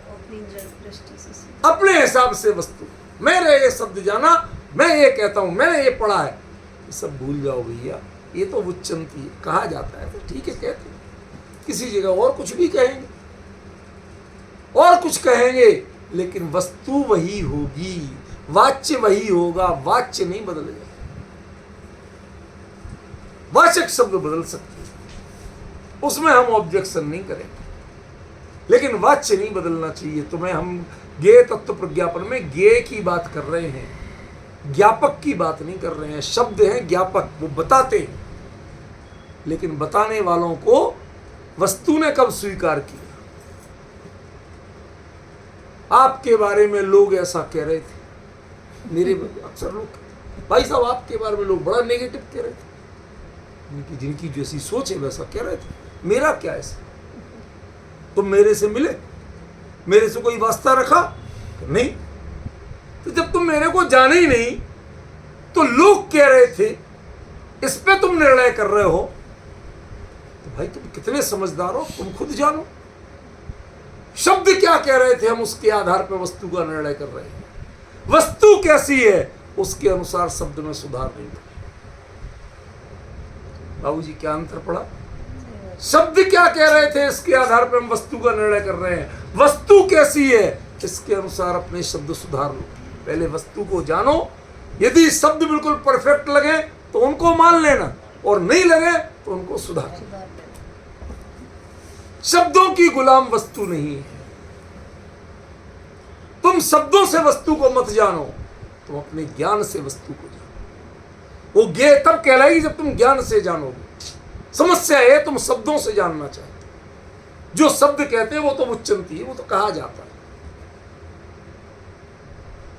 अपनी दृष्टि से अपने हिसाब से वस्तु, मेरे ये शब्द जाना, मैं ये कहता हूं, मैंने ये पढ़ा है, ये सब भूल जाओ भैया। ये तो वुच्चन्ति है, कहा जाता है तो ठीक है कहते हैं, किसी जगह और कुछ भी कहेंगे, और कुछ कहेंगे, लेकिन वस्तु वही होगी, वाच्य वही होगा। वाच्य नहीं बदलेगा, वाचक शब्द बदल सकते हैं, उसमें हम ऑब्जेक्शन नहीं करेंगे, लेकिन वाच्य नहीं बदलना चाहिए। तुम्हें हम ज्ञेय तत्व प्रज्ञापन में ज्ञेय की बात कर रहे हैं, ज्ञापक की बात नहीं कर रहे हैं। शब्द हैं ज्ञापक, वो बताते हैं, लेकिन बताने वालों को वस्तु ने कब स्वीकार किया? आपके बारे में लोग ऐसा कह रहे थे, मेरे अक्सर लोग, भाई साहब आपके बारे में लोग बड़ा नेगेटिव कह रहे थे, जिनकी जैसी सोच है वैसा कह रहे थे। मेरा क्या ऐसा? तुम मेरे से मिले, मेरे से कोई वास्ता रखा नहीं? तो जब तुम मेरे को जाने ही नहीं तो लोग कह रहे थे, इस पे तुम निर्णय कर रहे हो, तो भाई तुम कितने समझदार हो, तुम खुद जानो। शब्द क्या कह रहे थे, हम उसके आधार पर वस्तु का निर्णय कर रहे हैं। वस्तु कैसी है उसके अनुसार शब्द में सुधार नहीं था। बाबूजी क्या अंतर पड़ा? शब्द क्या कह रहे थे इसके आधार पर हम वस्तु का निर्णय कर रहे हैं। वस्तु कैसी है इसके अनुसार अपने शब्द सुधार लो। पहले वस्तु को जानो, यदि शब्द बिल्कुल परफेक्ट लगे तो उनको मान लेना, और नहीं लगे तो उनको सुधार लेना। सुधार लेना। शब्दों की गुलाम वस्तु नहीं है। तुम शब्दों से वस्तु को मत जानो, तुम अपने ज्ञान से वस्तु को जानो। वो ज्ञेय तब कहलाएगी जब तुम ज्ञान से जानोगे। समस्या है तुम शब्दों से जानना चाहते हो। जो शब्द कहते हैं वो तो उच्चंती है, वो तो कहा जाता है,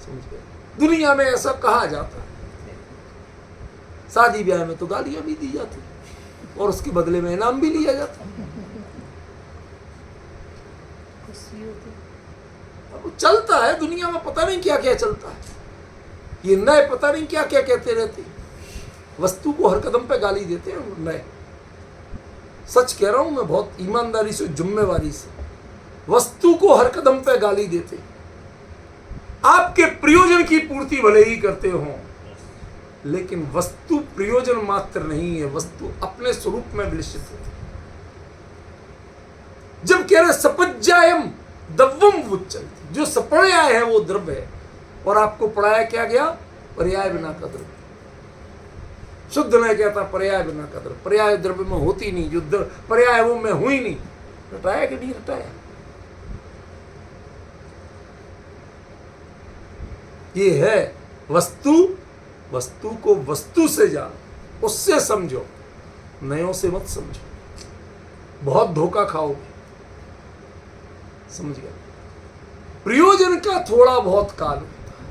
समझ गए? दुनिया में ऐसा कहा जाता है। शादी ब्याह में तो गालियां भी दी जाती और उसके बदले में इनाम भी लिया जाता। खुशी होती। अब चलता है दुनिया में, पता नहीं क्या क्या चलता है। ये नए पता नहीं क्या क्या कहते रहते हैं। वस्तु को हर कदम पे गाली देते हैं नए। सच कह रहा हूं मैं, बहुत ईमानदारी से, जिम्मेवारी से। वस्तु को हर कदम पे गाली देते हैं। आपके प्रयोजन की पूर्ति भले ही करते हो, लेकिन वस्तु प्रयोजन मात्र नहीं है, वस्तु अपने स्वरूप में विलसित होती है। जब कह रहे सपज्जायम दव्वम वुच्चन्ति, जो सपर्याय है वो द्रव्य है, और आपको पढ़ाया क्या गया? पर्याय बिना का द्रव्य। शुद्ध नहीं कहता पर्याय बिना का द्रव्य। पर्याय द्रव्य में होती नहीं, जो पर्याय वो में हुई नहीं। रटाया कि नहीं रटाया? ये है वस्तु। वस्तु को वस्तु से जानो, उससे समझो, नयों से मत समझो। बहुत धोखा खाओगे, समझ गया? प्रयोजन का थोड़ा बहुत काल होता है,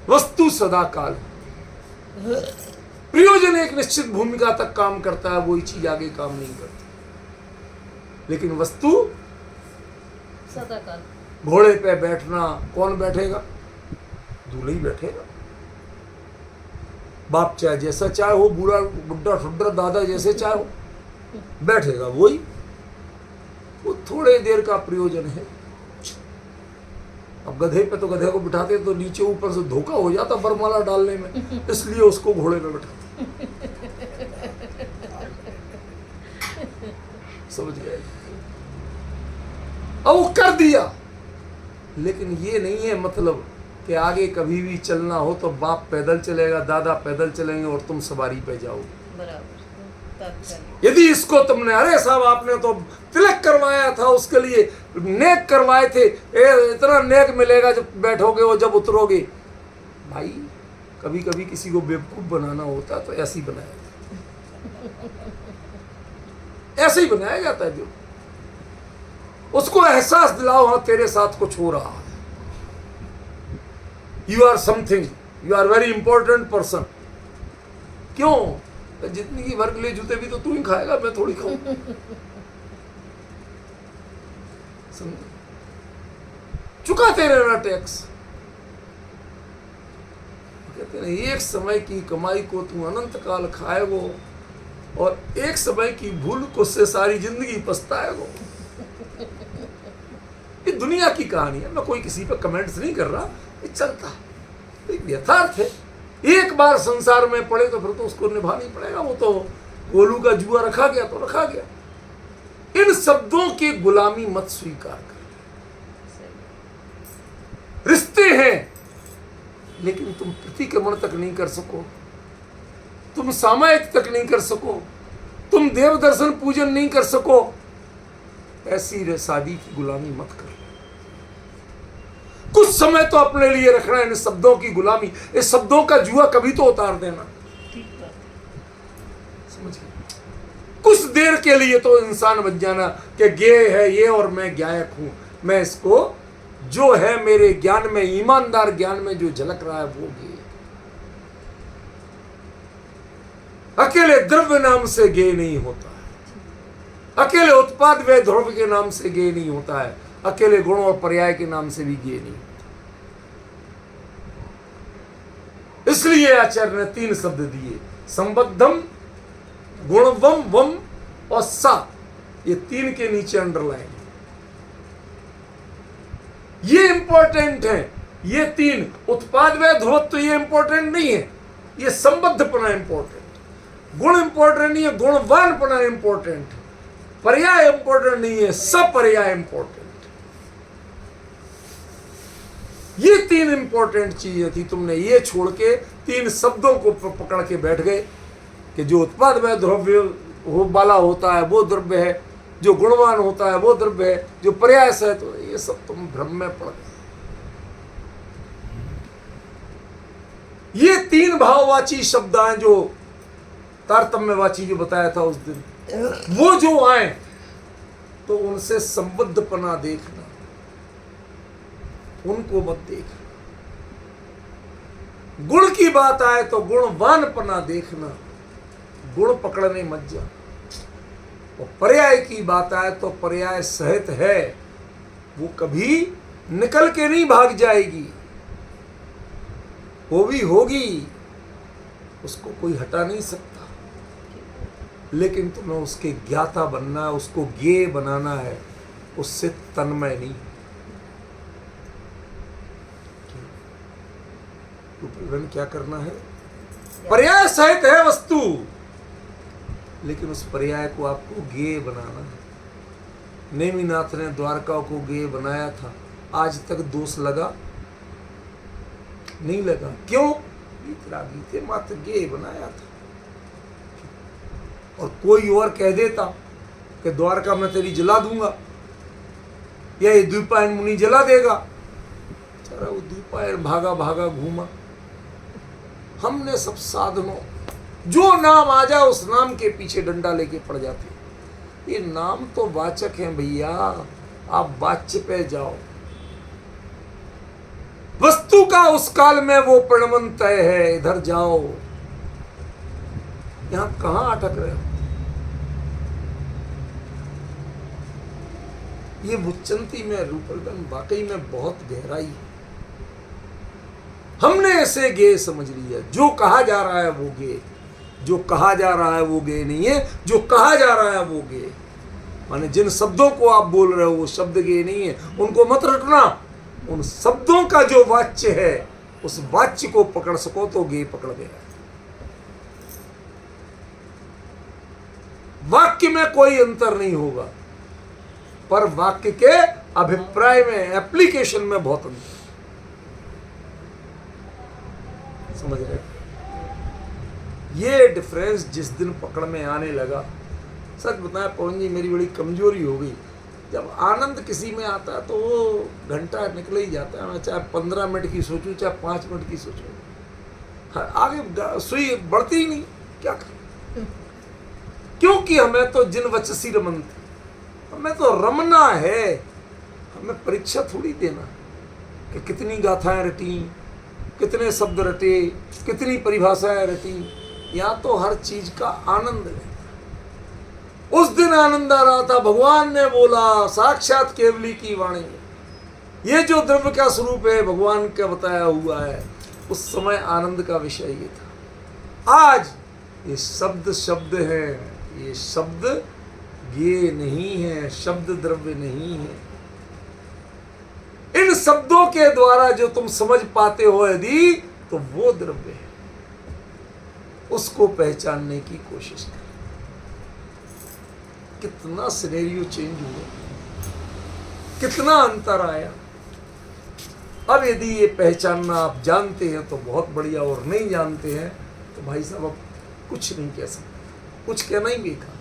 वस्तु सदा काल। प्रयोजन एक निश्चित भूमिका तक काम करता है, वही चीज आगे काम नहीं करती। लेकिन वस्तु सदा काल। घोड़े पे बैठना, कौन बैठेगा? दूल्हा ही बैठेगा। बाप चाहे जैसा चाहे हो, बूढ़ा बुढ़ा ठुड्डा दादा जैसे चाहे हो, बैठेगा वही। वो थोड़े देर का प्रयोजन है। अब गधे पे तो गधे को बिठाते तो नीचे ऊपर से धोखा हो जाता बरमाला डालने में, इसलिए उसको घोड़े पे बिठाते। समझ गए? अब वो कर दिया, लेकिन ये नहीं है मतलब कि आगे कभी भी चलना हो तो बाप पैदल चलेगा, दादा पैदल चलेंगे और तुम सवारी पे जाओगे। बराबर। यदि इसको तुमने, अरे साहब आपने तो तिलक करवाया था, उसके लिए नेक करवाए थे, इतना नेक मिलेगा जब बैठोगे और जब उतरोगे। भाई कभी कभी किसी को बेवकूफ बनाना होता है तो ऐसे ही बनाया जाता है। ऐसे ही बनाया जाता है। जो उसको एहसास दिलाओ, हाँ तेरे साथ कुछ हो रहा है, you are something, you are very important person. क्यों? जितनी की भर के लिए जूते भी तो तू ही खाएगा, मैं थोड़ी खाऊं। चुकाते रहना टैक्स। कहते हैं एक समय की कमाई को तू अनंत काल खाएगो, और एक समय की भूल को से सारी जिंदगी पछताएगो। ये दुनिया की कहानी है। मैं कोई किसी पे कमेंट्स नहीं कर रहा, ये चलता है, एक यथार्थ है। एक बार संसार में पड़े तो फिर तो उसको निभाना ही पड़ेगा। वो तो कोलू का जुआ रखा गया तो रखा गया। इन शब्दों की गुलामी मत स्वीकार कर। रिश्ते हैं, लेकिन तुम प्रतिक्रमण तक नहीं कर सको, तुम सामायिक तक नहीं कर सको, तुम देव दर्शन पूजन नहीं कर सको। ऐसी शादी की गुलामी मत कर। कुछ समय तो अपने लिए रखना है। इन शब्दों की गुलामी, इस शब्दों का जुआ कभी तो उतार देना। समझ गए? कुछ देर के लिए तो इंसान बन जाना कि गेय है ये और मैं गायक हूं। मैं इसको जो है मेरे ज्ञान में, ईमानदार ज्ञान में जो झलक रहा है वो गेय। अकेले द्रव्य नाम से गेय नहीं होता है, अकेले उत्पाद व ध्रुव के नाम से गेय नहीं होता है, अकेले गुण और पर्याय के नाम से भी गेय नहीं होता। इसलिए आचार्य ने 3 शब्द दिए, संबद्धम, गुणवम वम और सा। ये 3 के नीचे अंडरलाइन। ये इंपॉर्टेंट है। ये 3 उत्पाद व ध्रुवत्व ये इंपॉर्टेंट नहीं है, ये संबद्धपना इंपॉर्टेंट। गुण इंपॉर्टेंट नहीं है, गुणवानपना इंपॉर्टेंट। पर्याय इंपॉर्टेंट नहीं है, सपर्याय इंपॉर्टेंट। ये 3 इंपॉर्टेंट चीजें थी, तुमने ये छोड़ के 3 शब्दों को पकड़ के बैठ गए कि जो उत्पाद में द्रव्य हो वाला होता है वो द्रव्य है, जो गुणवान होता है वो द्रव्य है, जो प्रयास है, तो ये सब तुम भ्रम में पड़ गए। ये 3 भाववाची शब्द आए जो तारतम्यवाची जो बताया था उस दिन, वो जो आए तो उनसे संबद्धपना देखना, उनको मत देखना। गुण की बात आए तो गुणवानपना देखना, गुण पकड़ने मत जा। और पर्याय की बात आए तो पर्याय सहित है, वो कभी निकल के नहीं भाग जाएगी, वो भी होगी, उसको कोई हटा नहीं सकता। लेकिन तुम्हें उसके ज्ञाता बनना है, उसको ज्ञेय बनाना है, उससे तन्मय नहीं। रूपलन क्या करना है? पर्याय सहित है वस्तु, लेकिन उस पर्याय को आपको ज्ञेय बनाना है। नेमिनाथ ने द्वारका को ज्ञेय बनाया था, आज तक दोष लगा नहीं लगा। क्यों? वीतरागी थे, मात्र ज्ञेय बनाया था। और कोई और कह देता कि द्वारका मैं तेरी जला दूंगा, या ये द्वीपायन मुनि जला देगा, चला वो द्वीपायन भागा भागा घूमा। हमने सब साधनों, जो नाम आ जाए उस नाम के पीछे डंडा लेके पड़ जाते। ये नाम तो वाचक हैं भैया, आप वाच्य पे जाओ। वस्तु का उस काल में वो प्रणमन तय है, इधर जाओ। यहां कहां अटक रहे हो? ये मुच्चंती में रूपलगन वाकई में बहुत गहराई है। हमने ऐसे गे समझ लिया, जो कहा जा रहा है वो गे, जो कहा जा रहा है वो गे नहीं है, जो कहा जा रहा है वो गे। माने जिन शब्दों को आप बोल रहे हो वो शब्द गे नहीं है, उनको मत रटना। उन शब्दों का जो वाच्य है उस वाच्य को पकड़ सको तो गे पकड़ गया। वाक्य में कोई अंतर नहीं होगा, पर वाक्य के अभिप्राय में, एप्लीकेशन में बहुत अंतर। समझ रहे? ये डिफरेंस जिस दिन पकड़ में आने लगा, सच बताएं पवन जी, मेरी बड़ी कमजोरी हो गई। जब आनंद किसी में आता है तो वो घंटा निकल ही जाता है। मैं चाहे 15 मिनट की सोचूं, चाहे 5 मिनट की सोचूं, आगे सुई बढ़ती ही नहीं। क्या करें? क्योंकि हमें तो जिन वचसी रमन थे, हमें तो रमना है, हमें परीक्षा थोड़ी देना कि कितनी गाथाएं रटी, कितने शब्द रटे, कितनी परिभाषाएं रटी। यहाँ तो हर चीज का आनंद है। उस दिन आनंद आ रहा था, भगवान ने बोला, साक्षात केवली की वाणी, ये जो द्रव्य का स्वरूप है भगवान का बताया हुआ है। उस समय आनंद का विषय ये था। आज ये शब्द शब्द है, ये शब्द ये नहीं है, शब्द द्रव्य नहीं है। इन शब्दों के द्वारा जो तुम समझ पाते हो यदि, तो वो द्रव्य है। उसको पहचानने की कोशिश कर। कितना सिनेरियो चेंज हुआ, कितना अंतर आया। अब यदि ये पहचानना आप जानते हैं तो बहुत बढ़िया, और नहीं जानते हैं तो भाई साहब अब कुछ नहीं कह सकते, कुछ कहना ही बेकार।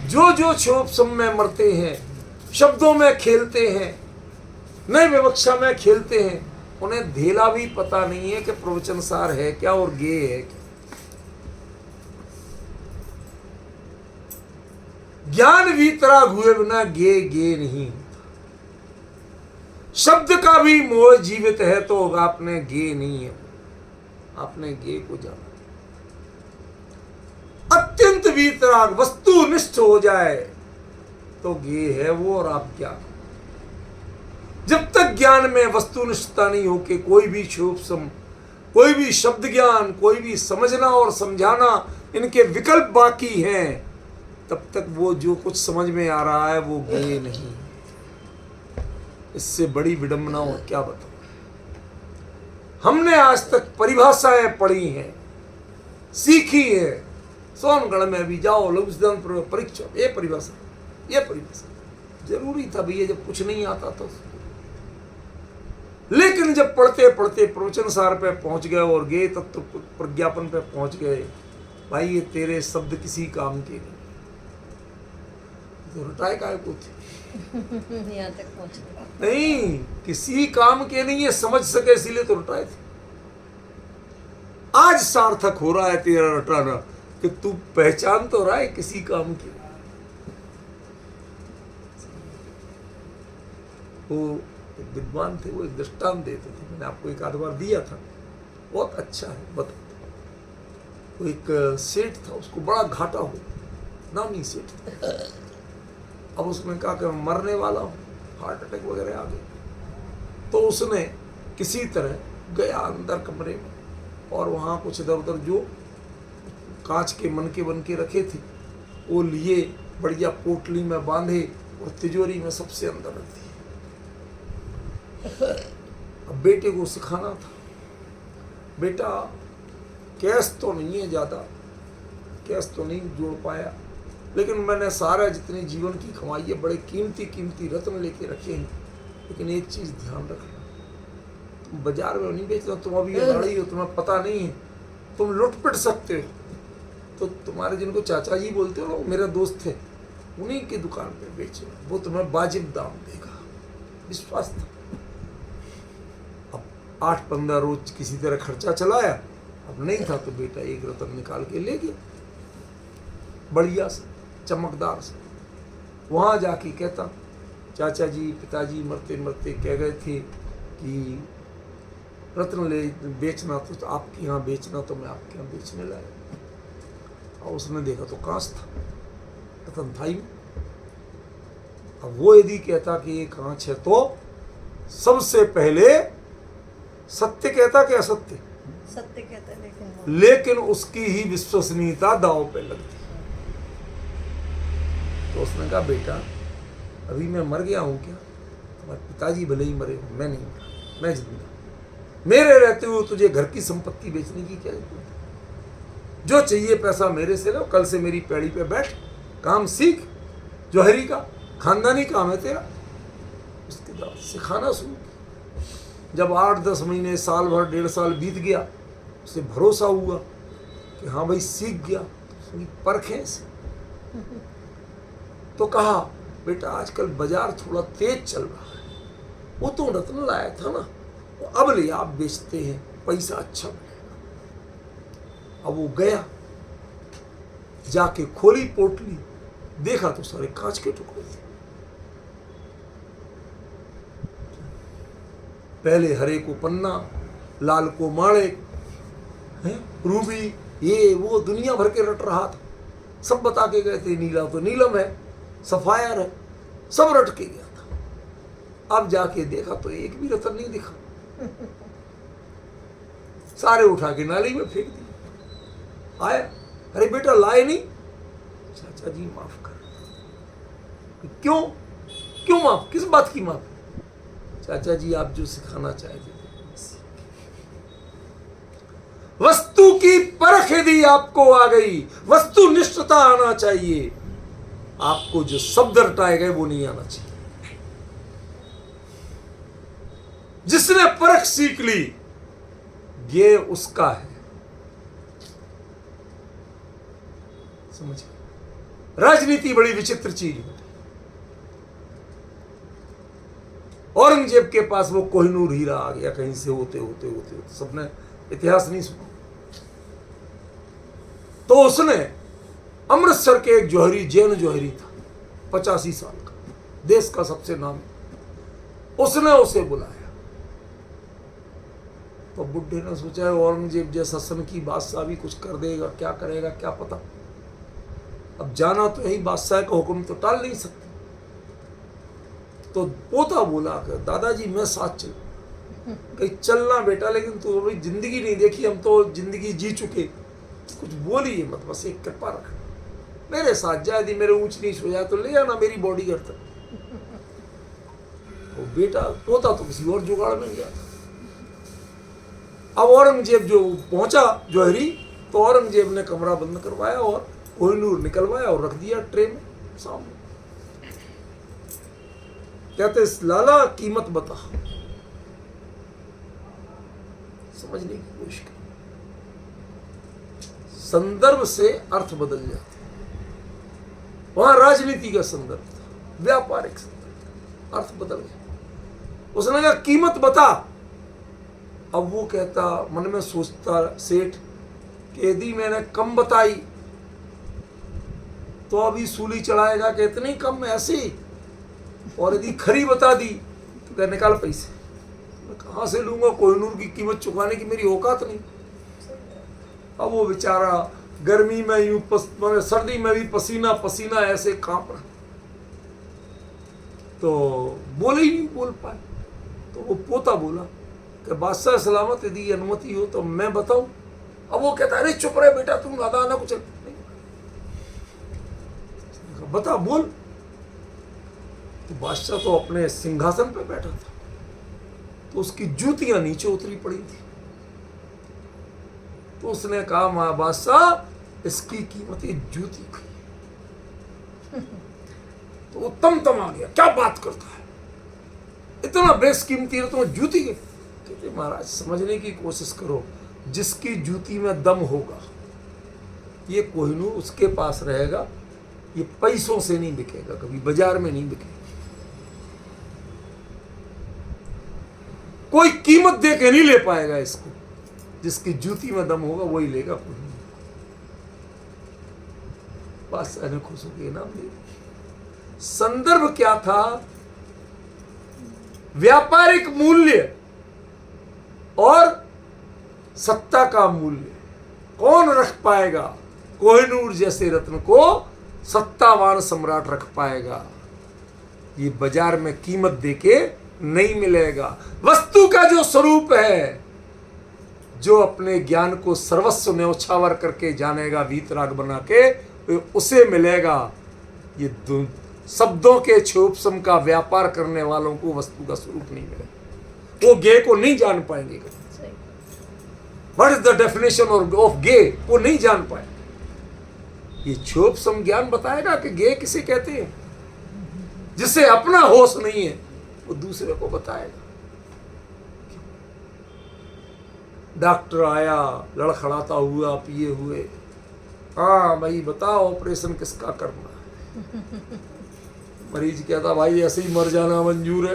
जो जो क्षोभ में मरते हैं, शब्दों में खेलते हैं, नए विवक्षा में खेलते हैं, उन्हें धेला भी पता नहीं है कि प्रवचन सार है क्या और गे है क्या। ज्ञान वीतराग हुए बिना गे गे नहीं होता। शब्द का भी मोह जीवित है तो आपने गे नहीं है, आपने गे को जाना। अत्यंत वीतराग वस्तुनिष्ठ हो जाए तो गे है वो, और आप क्या। जब तक ज्ञान में वस्तुनिष्ठता नहीं हो के कोई भी क्षोभ, कोई भी शब्द ज्ञान, कोई भी समझना और समझाना, इनके विकल्प बाकी हैं, तब तक वो जो कुछ समझ में आ रहा है वो गे नहीं। इससे बड़ी विडंबना और क्या बताऊं। हमने आज तक परिभाषाएं पढ़ी हैं, सीखी है। सोनगढ़ में भी जाओ, लघु सिद्धांत परीक्षा, ये परिभाषा, ये परिभाषा। जरूरी था भैया जब कुछ नहीं आता तो। लेकिन जब पढ़ते पढ़ते प्रवचन सार पे पहुंच गए और गे तत्व प्रज्ञापन पे पहुंच गए, भाई ये तेरे शब्द किसी काम के नहीं, तो रटाए काय को थे यहाँ तक पहुँचे। नहीं, किसी काम के नहीं, ये समझ सके इसीलिए तो रटाए थे। आज सार्थक हो रहा है तेरा रटाना कि तू पहचान तो रहा है किसी काम की। वो एक विद्वान थे, वो एक दृष्टांत देते थे, मैंने आपको एक आध बार दिया था, बहुत अच्छा है बताते। वो एक सेठ था, उसको बड़ा घाटा हो, नामी सेठ था। अब उसने कहा कि मैं मरने वाला हूँ, हार्ट अटैक वगैरह आ गया। तो उसने किसी तरह गया अंदर कमरे में और वहाँ कुछ इधर उधर जो कांच के मनके बन के रखे थे वो लिए, बढ़िया पोटली में बांधे और तिजोरी में सबसे अंदर रख दिए। अब बेटे को सिखाना था, बेटा कैश तो नहीं है ज़्यादा, कैश तो नहीं जोड़ पाया, लेकिन मैंने सारा जितने जीवन की कमाई है बड़े कीमती कीमती रत्न लेके रखे हैं, लेकिन एक चीज़ ध्यान रखना, तुम बाजार में नहीं बेचना, तुम अभी अनाड़ी हो, तुम्हें पता नहीं है, तुम लुट पिट सकते हो। तो तुम्हारे जिनको चाचा जी बोलते हो ना, वो मेरे दोस्त थे, उन्हीं की दुकान पे बेचो, वो तुम्हें वाजिब दाम देगा। विश्वास था। अब 8-15 रोज किसी तरह खर्चा चलाया, अब नहीं था तो बेटा एक रत्न निकाल के ले गया, बढ़िया से चमकदार से। वहाँ जाके कहता, चाचा जी पिताजी मरते मरते कह गए थे कि रत्न ले बेचना तो आपके यहाँ बेचना, तो मैं आपके यहाँ बेचने लाया। और उसने देखा तो कांच था, रत्न था ही। अब वो यदि कहता कि ये कांच है तो सबसे पहले सत्य कहता कि असत्य? सत्य कहता है, लेकिन उसकी ही विश्वसनीयता दांव पे लगती। तो उसने कहा बेटा अभी मैं मर गया हूं क्या? तुम्हारे पिताजी भले ही मरे हो, मैं नहीं मरा, मैं जिंदा। मेरे रहते हुए तुझे घर की संपत्ति बेचने की क्या जरूरत है? जो चाहिए पैसा मेरे से लो, कल से मेरी पैड़ी पे बैठ, काम सीख, जौहरी का खानदानी काम है तेरा। उसके बाद सिखाना शुरू किया। जब 8-10 महीने, साल भर, 1.5 साल बीत गया, उसे भरोसा हुआ कि हाँ भाई सीख गया, तो परखें से। तो कहा बेटा आजकल बाजार थोड़ा तेज चल रहा है, वो तो रत्न लाया था ना, वो अब ले आप बेचते हैं, पैसा अच्छा बनेगा। अब वो गया, जाके खोली पोटली, देखा तो सारे कांच के टुकड़े थे। पहले हरे को पन्ना, लाल को माणिक, रूबी, ये वो दुनिया भर के रट रहा था। सब बता के गए थे, नीला तो नीलम है, सफायर है, सब रट के गया था। अब जाके देखा तो एक भी रतन नहीं दिखा, सारे उठा के नाली में फेंक दिए। आया, अरे बेटा लाए नहीं? चाचा जी माफ कर। क्यों क्यों माफ? किस बात की माफ? चाचा जी आप जो सिखाना चाहते थे, वस्तु की परख यदि आपको आ गई, वस्तुनिष्ठता आना चाहिए, आपको जो शब्द रटाए गए वो नहीं आना चाहिए। जिसने परख सीख ली ये उसका है, समझिए। राजनीति बड़ी विचित्र चीज होती। औरंगजेब के पास वो कोहिनूर हीरा आ गया कहीं से, होते होते होते होते, सबने इतिहास नहीं सुना। तो उसने अमृतसर के एक जौहरी, जैन जौहरी था, 85 साल का, देश का सबसे नामी, उसने उसे बुलाया। तो बुढ़े ने सोचा है औरंगजेब जैसा सन की बादशाह भी कुछ कर देगा, क्या करेगा क्या पता। अब जाना तो यही, बादशाह का हुक्म तो टाल नहीं सकते। तो पोता बोला कि दादाजी मैं साथ चलूं। कहीं चलना बेटा, लेकिन तू अभी जिंदगी नहीं देखी, हम तो जिंदगी जी चुके, कुछ बोलिए मत, बस एक कृपा रखना, मेरे साथ जाए, यदि मेरे ऊंच नीच हो जाए तो ले आना मेरी बॉडी घर तक। तो बेटा पोता तो किसी और जुगाड़ में गया था। अब औरंगजेब जो पहुंचा जौहरी, तो औरंगजेब ने कमरा बंद करवाया और कोहिनूर निकलवाया और रख दिया ट्रे में सामने। कहते लाला कीमत बता। समझने की कोशिश करो। संदर्भ से अर्थ बदल जाते हैं। वहां राजनीति का संदर्भ था, व्यापारिक संदर्भ, अर्थ बदल गया। उसने कहा कीमत बता। अब वो कहता, मन में सोचता सेठ कि यदि मैंने कम बताई तो अभी सूली चढ़ाएगा कि इतनी कम ऐसी, और यदि खरी बता दी तो कह निकाल पैसे। मैं कहाँ से लूंगा, कोहिनूर की कीमत चुकाने की मेरी औकात नहीं। अब वो बेचारा गर्मी में यूं सर्दी में भी पसीना पसीना ऐसे कांप रहा, तो बोले ही नहीं, बोल पाए। तो वो पोता बोला कि बादशाह सलामत, यदि अनुमति हो तो मैं बताऊं। अब वो कहता है अरे चुप रहे बेटा, तुम अदा ना कुछ नहीं। बता बोल। तो बादशाह तो अपने सिंहासन पे बैठा था, तो उसकी जूतियां नीचे उतरी पड़ी थी। तो उसने कहा मां बादशाह, इसकी कीमत ये जूती की। तो वो तम आ गया, क्या बात करता है, इतना बेशकीमती है तो जूती के। कहते महाराज समझने की कोशिश करो, जिसकी जूती में दम होगा ये कोहिनूर उसके पास रहेगा, ये पैसों से नहीं बिकेगा, कभी बाजार में नहीं बिकेगा। कोई कीमत दे के नहीं ले पाएगा इसको, जिसकी जूती में दम होगा वही लेगा। बस अने खुश होकर इनाम दे। संदर्भ क्या था, व्यापारिक मूल्य और सत्ता का मूल्य। कौन रख पाएगा कोहिनूर जैसे रत्न को, सत्तावान सम्राट रख पाएगा। ये बाजार में कीमत देके नहीं मिलेगा। वस्तु का जो स्वरूप है, जो अपने ज्ञान को सर्वस्व न्यौछावर करके जानेगा, वीतराग बना के, उसे मिलेगा। ये शब्दों के क्षोभसम का व्यापार करने वालों को वस्तु का स्वरूप नहीं मिलेगा। वो गे को नहीं जान पाएंगे। What is the definition of gay, वो नहीं जान पाए। ये क्षोभसम ज्ञान बताएगा कि गे किसे कहते हैं। जिसे अपना होश नहीं है वो दूसरे को बताएगा। डॉक्टर आया लड़खड़ाता हुआ, पिए हुए, हाँ भाई बताओ ऑपरेशन किसका करना है। मरीज कहता भाई ऐसे ही मर जाना मंजूर है,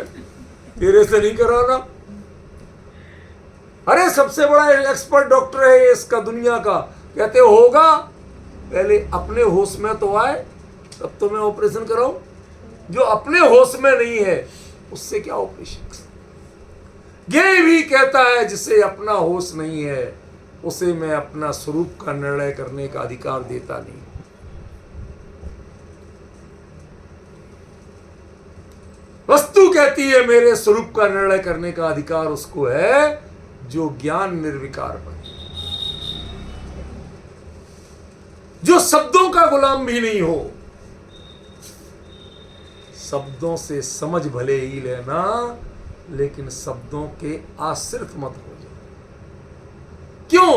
तेरे से नहीं कराना। अरे सबसे बड़ा एक्सपर्ट डॉक्टर है इसका दुनिया का, कहते होगा पहले अपने होश में तो आए तब तो मैं ऑपरेशन कराऊं। जो अपने होश में नहीं है उससे क्या ऑपरेशन। ये भी कहता है जिसे अपना होश नहीं है उसे मैं अपना स्वरूप का निर्णय करने का अधिकार देता नहीं। वस्तु कहती है मेरे स्वरूप का निर्णय करने का अधिकार उसको है जो ज्ञान निर्विकार बने, जो शब्दों का गुलाम भी नहीं हो। शब्दों से समझ भले ही लेना, लेकिन शब्दों के आश्रित मत हो जाओ। क्यों?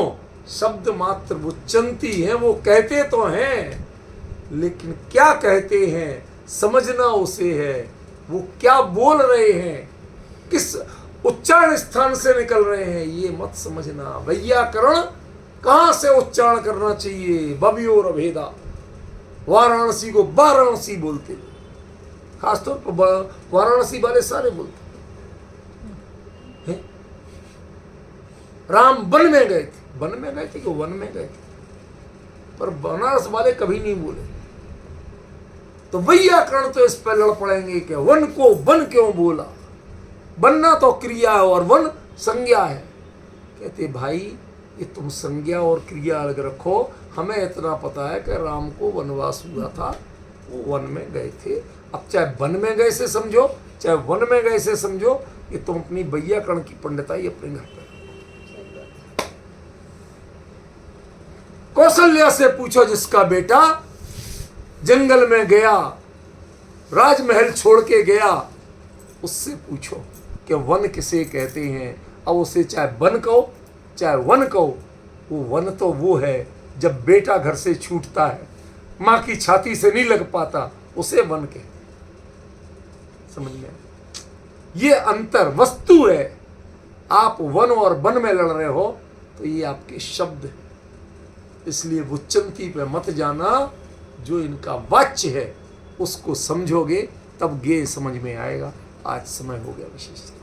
शब्द मात्र वो चंती है, वो कहते तो हैं, लेकिन क्या कहते हैं समझना उसे है। वो क्या बोल रहे हैं, किस उच्चारण स्थान से निकल रहे हैं, ये मत समझना। वैयाकरण कहां से उच्चारण करना चाहिए। बबियोर अभेदा, वाराणसी को वाराणसी बोलते, खासतौर पर वाराणसी वाले सारे बोलते हैं। राम वन में गए थे, वन में गए थे कि वन में गए थे, पर बनारस वाले कभी नहीं बोले। तो वैयाकरण तो इस पर लड़ पड़ेंगे कि वन को वन क्यों बोला। बनना तो क्रिया है और वन संज्ञा है। कहते भाई ये तुम संज्ञा और क्रिया अलग रखो, हमें इतना पता है कि राम को वनवास हुआ था, वो वन में गए थे। अब चाहे वन में गए से समझो चाहे वन में गए से समझो, ये तुम अपनी वैयाकरण की पंडिताई अपने घर पर। कौशल्या से पूछो जिसका बेटा जंगल में गया, राजमहल छोड़ के गया, उससे पूछो कि वन किसे कहते हैं। अब उसे चाहे वन कहो चाहे वन कहो, वो वन तो वो है जब बेटा घर से छूटता है, माँ की छाती से नहीं लग पाता, उसे वन के। समझ में? ये अंतर वस्तु है। आप वन और वन में लड़ रहे हो तो ये आपके शब्द हैं। इसलिए बुच्चंती पे मत जाना, जो इनका वाच्य है उसको समझोगे तब गे समझ में आएगा। आज समय हो गया विशेष।